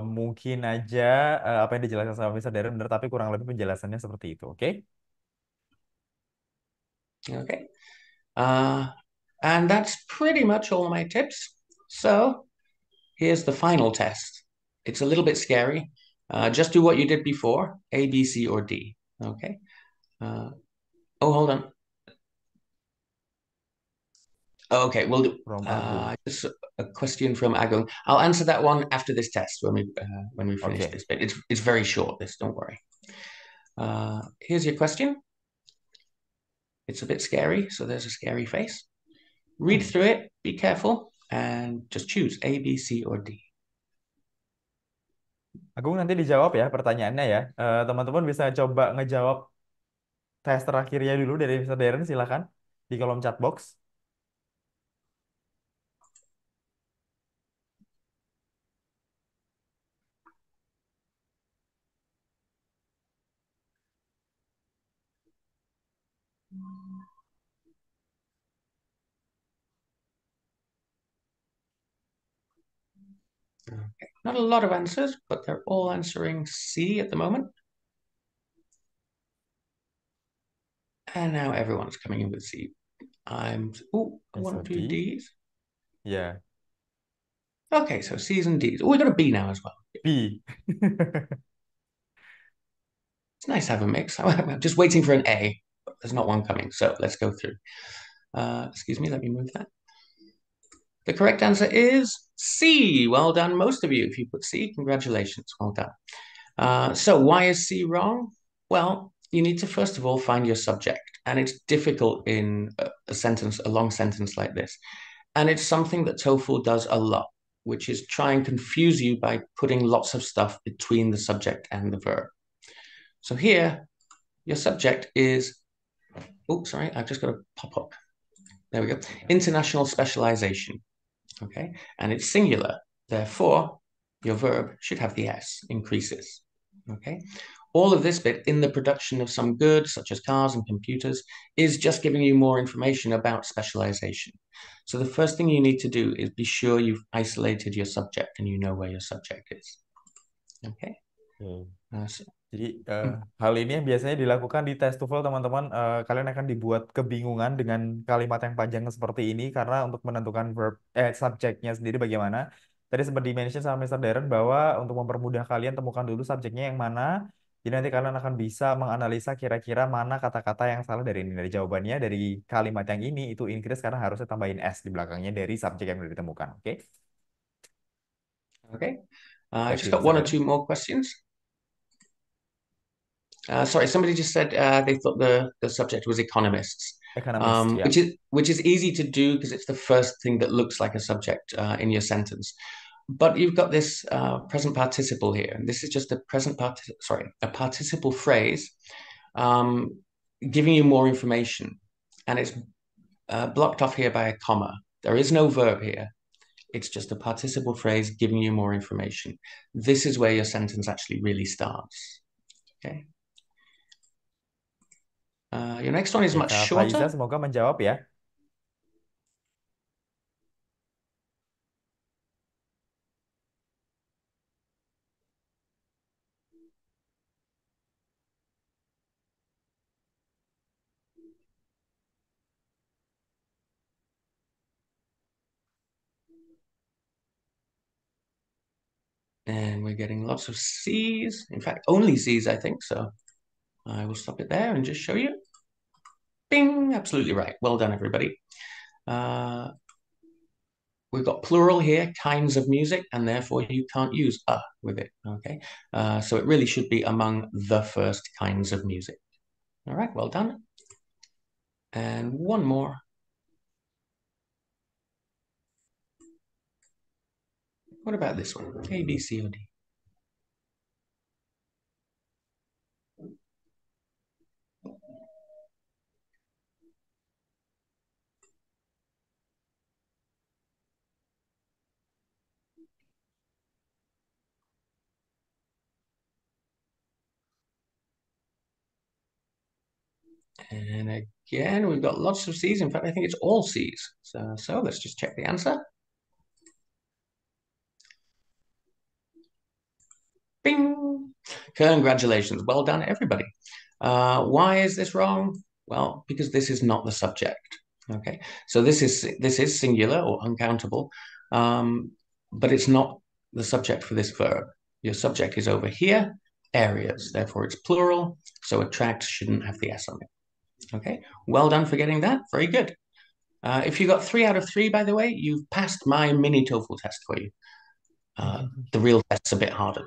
mungkin aja apa yang dijelaskan sama Mr. Darren benar, tapi kurang lebih penjelasannya seperti itu. Oke? Okay. And that's pretty much all my tips. So here's the final test. It's a little bit scary. Just do what you did before, A, B, C, or D. Okay. Oh, hold on. Okay, we'll do. From Agung. Just a question from Agung. I'll answer that one after this test when we finish Okay. this bit. It's very short. This, don't worry. Here's your question. It's a bit scary, so there's a scary face. Read through it. Be careful, and just choose A, B, C, or D. Agung nanti dijawab ya pertanyaannya ya. Teman-teman bisa coba ngejawab tes terakhirnya dulu dari Mr. Darren, silakan di kolom chat box. Okay. Not a lot of answers, but they're all answering C at the moment. And now everyone's coming in with C. I want to do D. D's. Yeah. Okay, so C's and D's. Oh, we got a B now as well. B. It's nice to have a mix. I'm just waiting for an A, but there's not one coming. So let's go through. Excuse me, let me move that. The correct answer is C. Well done, most of you. If you put C, congratulations. Well done. So why is C wrong? Well, you need to first of all find your subject, and it's difficult in a long sentence like this. And it's something that TOEFL does a lot, which is try and confuse you by putting lots of stuff between the subject and the verb. So here, your subject is, oh, sorry, I've just got to pop up. There we go. International specialization. Okay, and it's singular. Therefore, your verb should have the S, increases. Okay, all of this bit in the production of some goods, such as cars and computers, is just giving you more information about specialization. So the first thing you need to do is be sure you've isolated your subject and you know where your subject is. Okay. So, Jadi hal ini yang biasanya dilakukan di tes TOEFL teman-teman. Kalian akan dibuat kebingungan dengan kalimat yang panjang seperti ini karena untuk menentukan subjeknya sendiri bagaimana. Tadi sempat di-mention sama Mr. Darren bahwa untuk mempermudah kalian temukan dulu subjeknya yang mana. Jadi nanti kalian akan bisa menganalisa kira-kira mana kata-kata yang salah dari ini. Dari jawabannya dari kalimat yang ini itu increase karena harusnya tambahin S di belakangnya dari subjek yang sudah ditemukan. Oke? okay. I Back to just you, got Mr. one or Darren. two more questions. Sorry, somebody just said they thought the subject was economists, Economist, yeah. which is easy to do because it's the first thing that looks like a subject in your sentence. But you've got this present participle here, and this is just a a participle phrase giving you more information, and it's blocked off here by a comma. There is no verb here. It's just a participle phrase giving you more information. This is where your sentence actually really starts. Okay. Your next one is much Kak Faiza shorter. semoga menjawab ya. And we're getting lots of C's. In fact, only C's, I think. So I will stop it there and just show you. Bing, absolutely right. Well done, everybody. We've got plural here, kinds of music, and therefore you can't use a with it, okay? So it really should be among the first kinds of music. All right, well done. And one more. What about this one? A, B, C, or D? And again, we've got lots of C's. In fact, I think it's all C's. So let's just check the answer. Bing! Congratulations. Well done, everybody. Why is this wrong? Well, because this is not the subject. Okay, so this is singular or uncountable, but it's not the subject for this verb. Your subject is over here, areas. Therefore, it's plural. So attract shouldn't have the S on it. Okay, well done for getting that. Very good. If you got 3 out of 3, by the way, you've passed my mini TOEFL test for you. The real test's a bit harder though.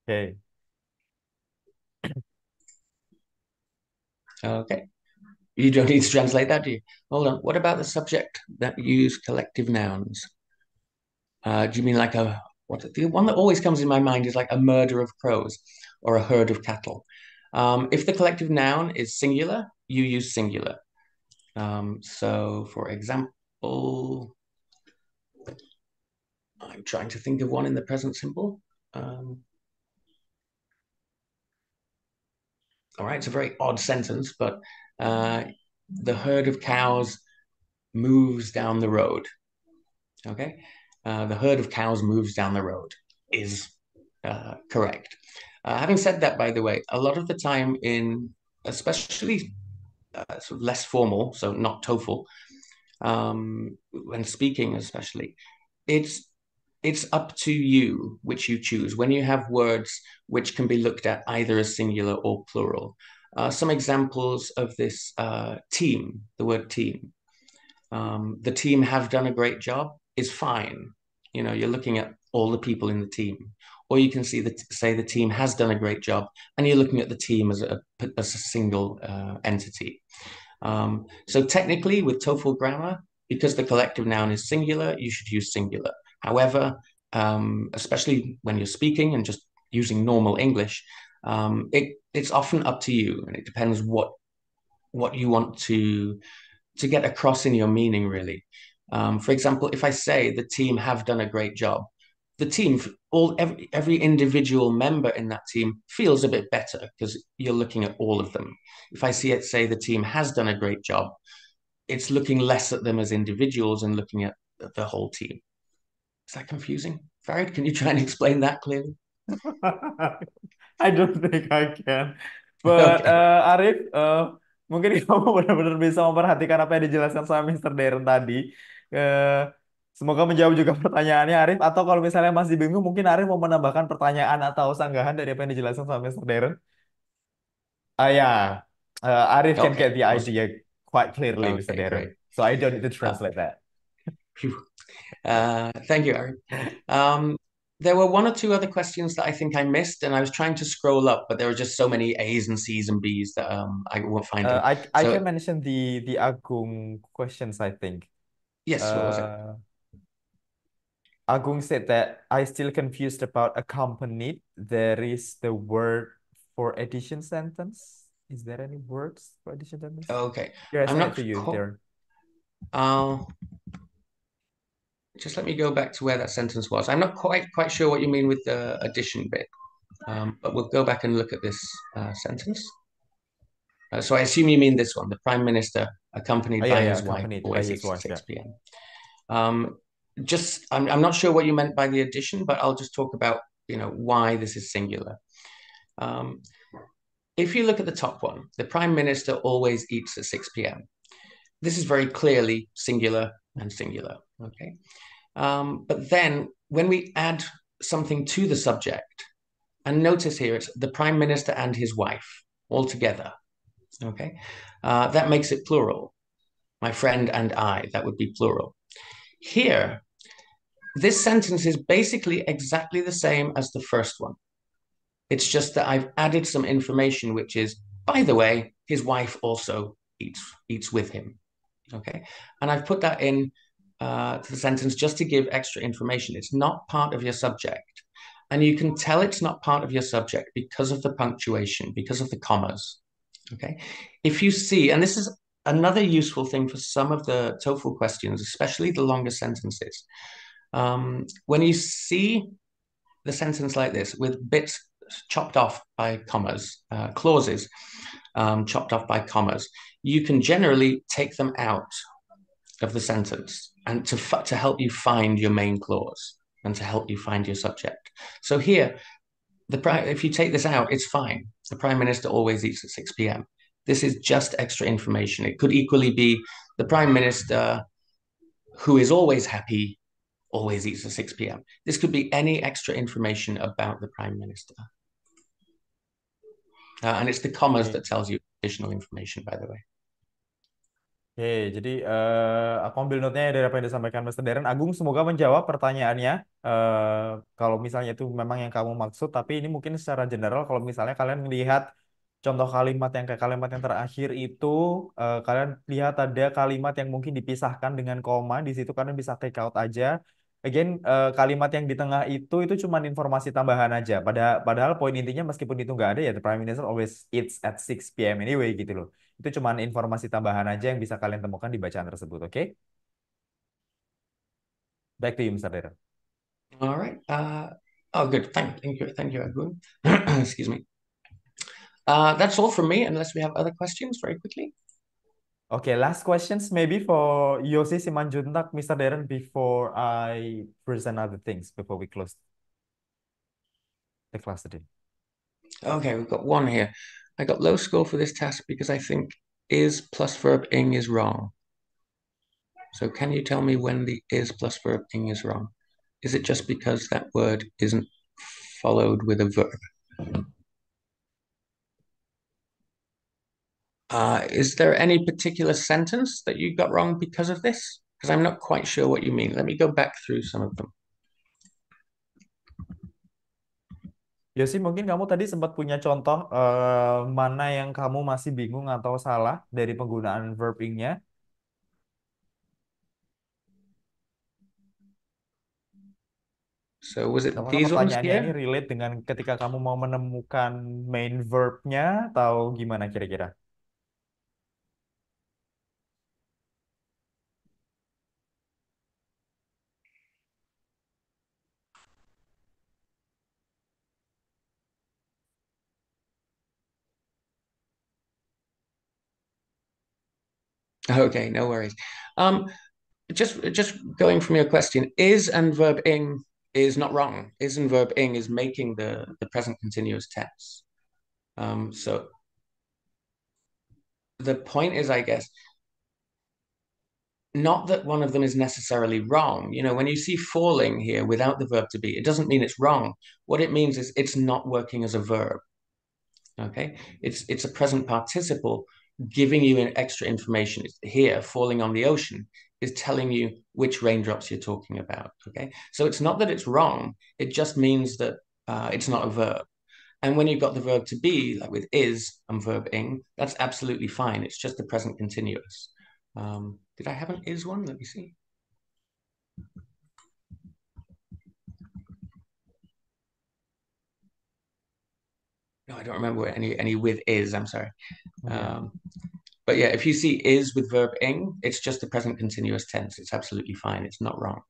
Okay. Okay. You don't need to translate that, do you? Hold on. What about the subject that use collective nouns? Do you mean like the one that always comes in my mind is like a murder of crows or a herd of cattle. If the collective noun is singular, you use singular. So for example, I'm trying to think of one in the present simple. All right, it's a very odd sentence, but the herd of cows moves down the road. Okay, the herd of cows moves down the road is correct. Having said that, by the way, a lot of the time in especially sort of less formal, so not TOEFL, when speaking especially, it's it's up to you which you choose when you have words which can be looked at either as singular or plural. Some examples of this: team, the word team. The team have done a great job is fine. You know, you're looking at all the people in the team. Or you can say the team has done a great job, and you're looking at the team as a single entity. So technically, with TOEFL grammar, because the collective noun is singular, you should use singular. However, especially when you're speaking and just using normal English, it's often up to you, and it depends what you want to get across in your meaning, really. For example, if I say the team have done a great job, the team, every individual member in that team feels a bit better because you're looking at all of them. If I see it say the team has done a great job, it's looking less at them as individuals and looking at the whole team. Is that confusing? Farid, can you try and explain that clearly? I don't think I can. But Okay. Arif, mungkin kamu benar-benar bisa memperhatikan apa yang dijelaskan sama Mister Darren tadi. Eh, Semoga menjawab juga pertanyaannya Arif. Atau kalau misalnya masih bingung, mungkin Arif mau menambahkan pertanyaan atau sanggahan dari apa yang dijelaskan sama Mister Darren. Yeah, Arif can Okay. get the Awesome. idea quite clearly, Mister Okay, great. Darren. So I don't need to Uh, translate that. Thank you, Aaron. There were one or two other questions that I think I missed, and I was trying to scroll up, but there were just so many A's and C's and B's that I won't find them. I can So mention the Agung questions, I think. yes, what was it? Agung said that I still confused about accompanied. There is the word for addition sentence. Is there any words for addition sentence? Okay, Here, I I'm sent it not. to you, Darren. I'll just let me go back to where that sentence was. I'm not quite sure what you mean with the addition bit, but we'll go back and look at this sentence. So I assume you mean this one: the Prime Minister, Oh, accompanied yeah, by yeah, his wife, accompanied by always his eats at wife, yeah. 6 p.m. I'm not sure what you meant by the addition, but I'll just talk about why this is singular. Um, if you look at the top one, the Prime Minister always eats at 6 p.m. This is very clearly singular and singular. Okay, but then when we add something to the subject, and notice here it's the Prime Minister and his wife all together. Okay, that makes it plural. My friend and I, that would be plural. Here, this sentence is basically exactly the same as the first one. It's just that I've added some information, which is, by the way, his wife also eats with him. Okay, and I've put that in to the sentence just to give extra information. It's not part of your subject, and you can tell it's not part of your subject because of the punctuation, because of the commas. Okay, if you see, and this is another useful thing for some of the TOEFL questions, especially the longer sentences. When you see the sentence like this with bits chopped off by commas, clauses chopped off by commas, you can generally take them out of the sentence and to help you find your main clause and to help you find your subject. So here, if you take this out, it's fine. The Prime Minister always eats at 6 p.m. This is just extra information. It could equally be the Prime Minister who is always happy always eats at 6 p.m. This could be any extra information about the Prime Minister. And it's the commas Oke. that tells you additional information, by the way. Oke, jadi aku ambil notenya dari apa yang disampaikan Mr. Darren. Agung semoga menjawab pertanyaannya. Kalau misalnya itu memang yang kamu maksud, tapi ini mungkin secara general kalau misalnya kalian melihat contoh kalimat yang kayak kalimat yang terakhir itu, kalian lihat ada kalimat yang mungkin dipisahkan dengan koma, di situ kalian bisa take out aja. Again, kalimat yang di tengah itu cuma informasi tambahan aja. Padahal poin intinya meskipun itu nggak ada ya, the Prime Minister always eats at 6 p.m. anyway gitu loh. Itu cuma informasi tambahan aja yang bisa kalian temukan di bacaan tersebut, oke? Back to you, Mr. Darren. All right. Oh, good. Thank you, Agun. Excuse me. That's all from me, unless we have other questions very quickly. Okay, last questions maybe for Yosi Simanjuntak, Mr. Darren, before I present other things before we close the class today. Okay, we've got one here. I got low score for this task because I think is plus verb ing is wrong. So can you tell me when the is plus verb ing is wrong? Is it just because that word isn't followed with a verb? Is there any particular sentence that you got wrong because of this? Because I'm not quite sure what you mean. Let me go back through some of them. Yosi, mungkin kamu tadi sempat punya contoh mana yang kamu masih bingung atau salah dari penggunaan verb ing-nya. So was it Apakah these ones pertanyaannya ini here? relate dengan ketika kamu mau menemukan main verb-nya atau gimana kira-kira? Okay, no worries. Just going from your question, is and verb ing is not wrong. Is and verb ing is making the present continuous tense. So the point is, I guess, not that one of them is necessarily wrong. You know, when you see falling here without the verb to be, it doesn't mean it's wrong. What it means is it's not working as a verb. Okay, it's a present participle giving you an extra information. It's here, falling on the ocean is telling you which raindrops you're talking about. Okay, so it's not that it's wrong. It just means that it's not a verb. And when you've got the verb to be, like with is and verb ing, that's absolutely fine. It's just the present continuous. Did I have an is one? Let me see. No, I don't remember any with is. I'm sorry. Ya. But yeah, if you see is with verb ing, it's just the present continuous tense. It's absolutely fine. It's not wrong.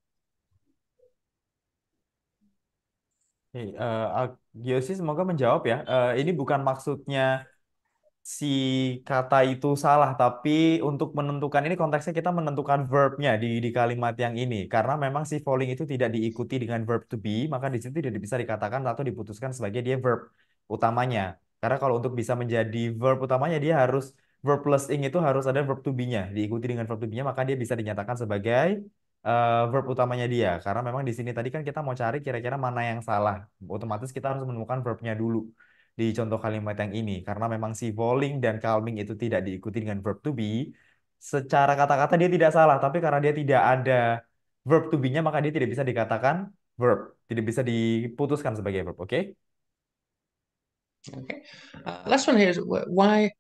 Yosi semoga menjawab ya. Ini bukan maksudnya si kata itu salah, tapi untuk menentukan ini konteksnya kita menentukan verbnya di kalimat yang ini. Karena memang si falling itu tidak diikuti dengan verb to be, maka di situ tidak bisa dikatakan atau diputuskan sebagai dia verb utamanya. Karena kalau untuk bisa menjadi verb utamanya dia harus verb plus ing itu harus ada verb to be-nya. Diikuti dengan verb to be-nya maka dia bisa dinyatakan sebagai verb utamanya dia. Karena memang di sini tadi kan kita mau cari kira-kira mana yang salah. Otomatis kita harus menemukan verbnya dulu di contoh kalimat yang ini karena memang si falling dan calming itu tidak diikuti dengan verb to be secara kata-kata dia tidak salah tapi karena dia tidak ada verb to be-nya maka dia tidak bisa dikatakan verb tidak bisa diputuskan sebagai verb oke. Okay. Last one here is why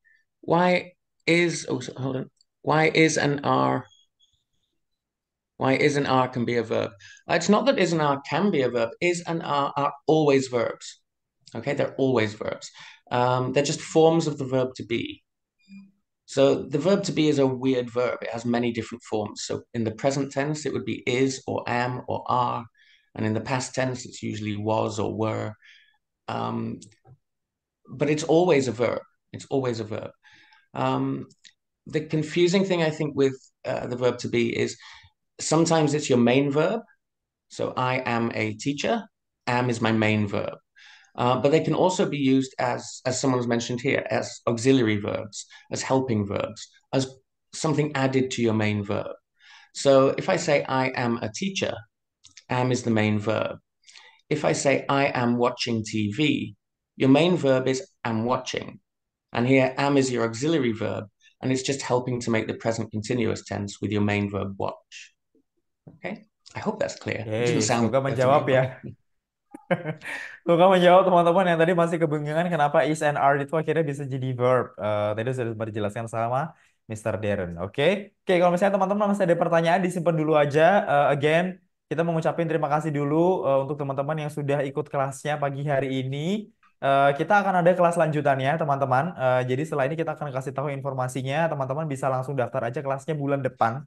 is oh hold on why is and are can be a verb. It's not that is and are can be a verb. Is and are always verbs. Okay, they're always verbs. They're just forms of the verb to be. So the verb to be is a weird verb. It has many different forms. So in the present tense, it would be is or am or are. And in the past tense, it's usually was or were. Um, but it's always a verb. It's always a verb. The confusing thing, I think, with the verb to be is sometimes it's your main verb. So I am a teacher. Am is my main verb. But they can also be used as someone's mentioned here, as auxiliary verbs, as helping verbs, as something added to your main verb. So if I say I am a teacher, am is the main verb. If I say I am watching TV, your main verb is am watching. And here am is your auxiliary verb, and it's just helping to make the present continuous tense with your main verb watch. Okay, I hope that's clear. It doesn't Oke, sound semoga clear to menjawab me, ya. but Semoga menjawab teman-teman yang tadi masih kebingungan kenapa is and are itu akhirnya bisa jadi verb. Tadi sudah sempat dijelaskan sama Mr. Darren. Oke, Oke, kalau misalnya teman-teman masih ada pertanyaan disimpan dulu aja. Again, kita mengucapkan terima kasih dulu untuk teman-teman yang sudah ikut kelasnya pagi hari ini. Kita akan ada kelas lanjutannya, teman-teman. Jadi setelah ini kita akan kasih tahu informasinya. Teman-teman bisa langsung daftar aja kelasnya bulan depan.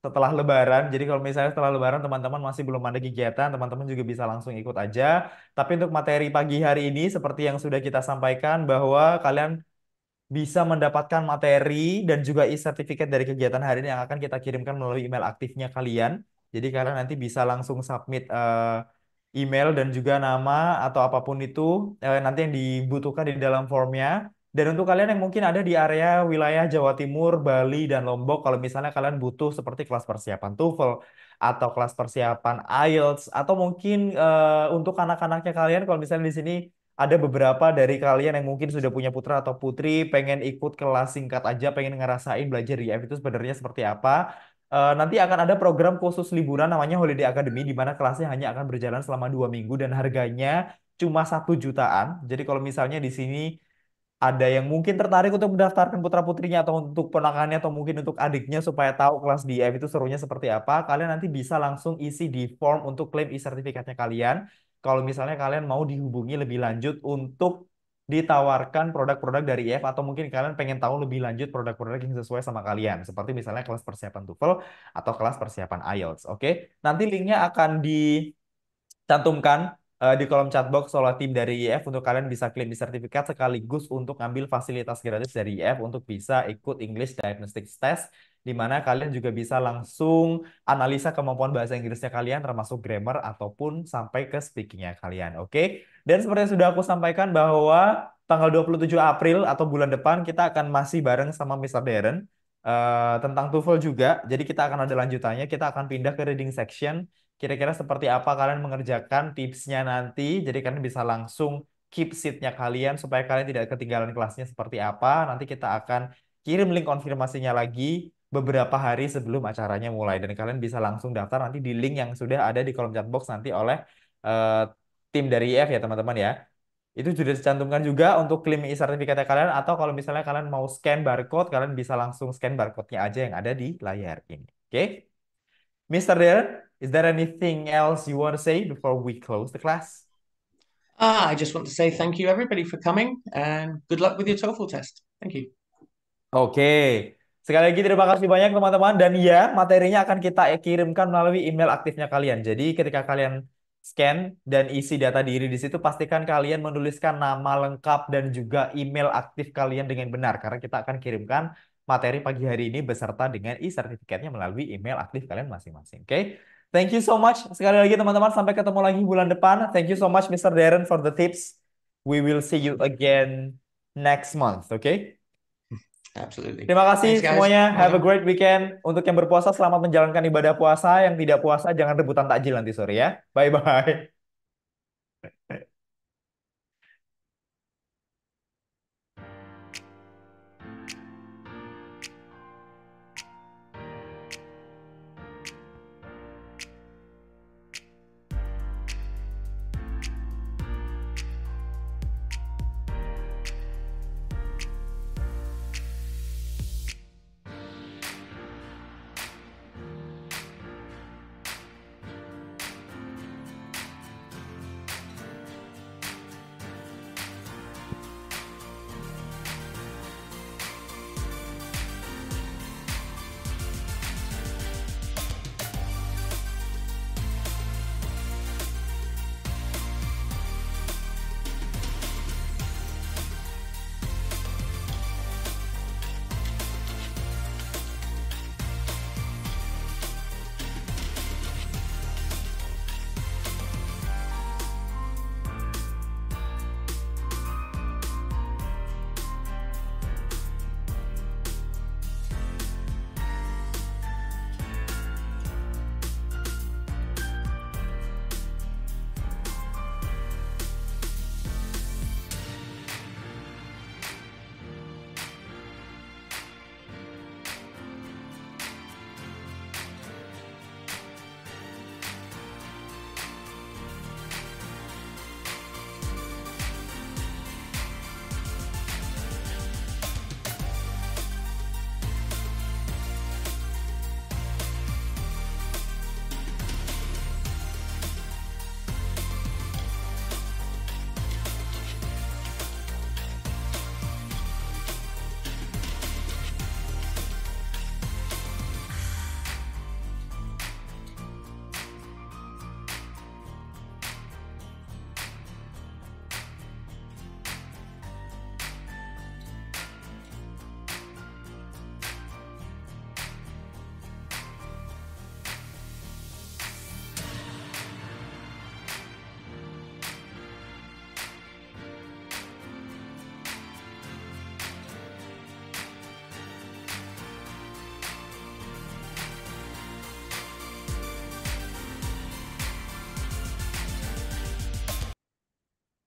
setelah Lebaran. Jadi kalau misalnya setelah Lebaran teman-teman masih belum ada kegiatan, teman-teman juga bisa langsung ikut aja. Tapi untuk materi pagi hari ini, seperti yang sudah kita sampaikan, bahwa kalian bisa mendapatkan materi dan juga e-sertifikat dari kegiatan hari ini yang akan kita kirimkan melalui email aktifnya kalian. Jadi kalian nanti bisa langsung submit email dan juga nama atau apapun itu nanti yang dibutuhkan di dalam formnya. Dan untuk kalian yang mungkin ada di area wilayah Jawa Timur, Bali, dan Lombok, kalau misalnya kalian butuh seperti kelas persiapan TOEFL atau kelas persiapan IELTS atau mungkin untuk anak-anaknya kalian, kalau misalnya di sini ada beberapa dari kalian yang mungkin sudah punya putra atau putri pengen ikut kelas singkat aja, pengen ngerasain belajar IF itu sebenarnya seperti apa. Nanti akan ada program khusus liburan namanya Holiday Academy di mana kelasnya hanya akan berjalan selama 2 minggu dan harganya cuma 1 jutaan. Jadi kalau misalnya di sini ada yang mungkin tertarik untuk mendaftarkan putra-putrinya atau untuk ponakannya atau mungkin untuk adiknya supaya tahu kelas di IF itu serunya seperti apa, kalian nanti bisa langsung isi di form untuk klaim e-sertifikatnya kalian. Kalau misalnya kalian mau dihubungi lebih lanjut untuk ditawarkan produk-produk dari IF atau mungkin kalian pengen tahu lebih lanjut produk-produk yang sesuai sama kalian, seperti misalnya kelas persiapan TOEFL atau kelas persiapan IELTS. Oke, nanti linknya akan di cantumkan di kolom chat box oleh tim dari IF untuk kalian bisa klaim di sertifikat sekaligus untuk ngambil fasilitas gratis dari IF untuk bisa ikut English Diagnostics Test di mana kalian juga bisa langsung analisa kemampuan bahasa Inggrisnya kalian termasuk grammar ataupun sampai ke speakingnya kalian. Oke. Dan seperti yang sudah aku sampaikan bahwa tanggal 27 April atau bulan depan kita akan masih bareng sama Mr. Darren tentang TOEFL juga. Jadi kita akan ada lanjutannya, kita akan pindah ke reading section. Kira-kira seperti apa kalian mengerjakan tipsnya nanti. Jadi kalian bisa langsung keep seatnya kalian supaya kalian tidak ketinggalan kelasnya seperti apa. Nanti kita akan kirim link konfirmasinya lagi beberapa hari sebelum acaranya mulai. Dan kalian bisa langsung daftar nanti di link yang sudah ada di kolom chat box nanti oleh eh, tim dari IF ya teman-teman ya. Itu sudah dicantumkan juga untuk klaim e-sertifikatnya kalian atau kalau misalnya kalian mau scan barcode, kalian bisa langsung scan barcode-nya aja yang ada di layar ini. Oke? Mr. Darren, is there anything else you want to say before we close the class? I just want to say thank you, everybody, for coming and good luck with your TOEFL test. Thank you. Oke, sekali lagi terima kasih banyak teman-teman dan ya materinya akan kita kirimkan melalui email aktifnya kalian. Jadi ketika kalian scan dan isi data diri di situ pastikan kalian menuliskan nama lengkap dan juga email aktif kalian dengan benar karena kita akan kirimkan materi pagi hari ini beserta dengan e-sertifikatnya melalui email aktif kalian masing-masing. Oke, thank you so much sekali lagi teman-teman sampai ketemu lagi bulan depan. Thank you so much Mr. Darren for the tips. We will see you again next month. Okay? Absolutely. Terima kasih Thanks, guys. semuanya. Have a Bye. great weekend. Untuk yang berpuasa, selamat menjalankan ibadah puasa. Yang tidak puasa, jangan rebutan takjil nanti sore ya. Bye-bye.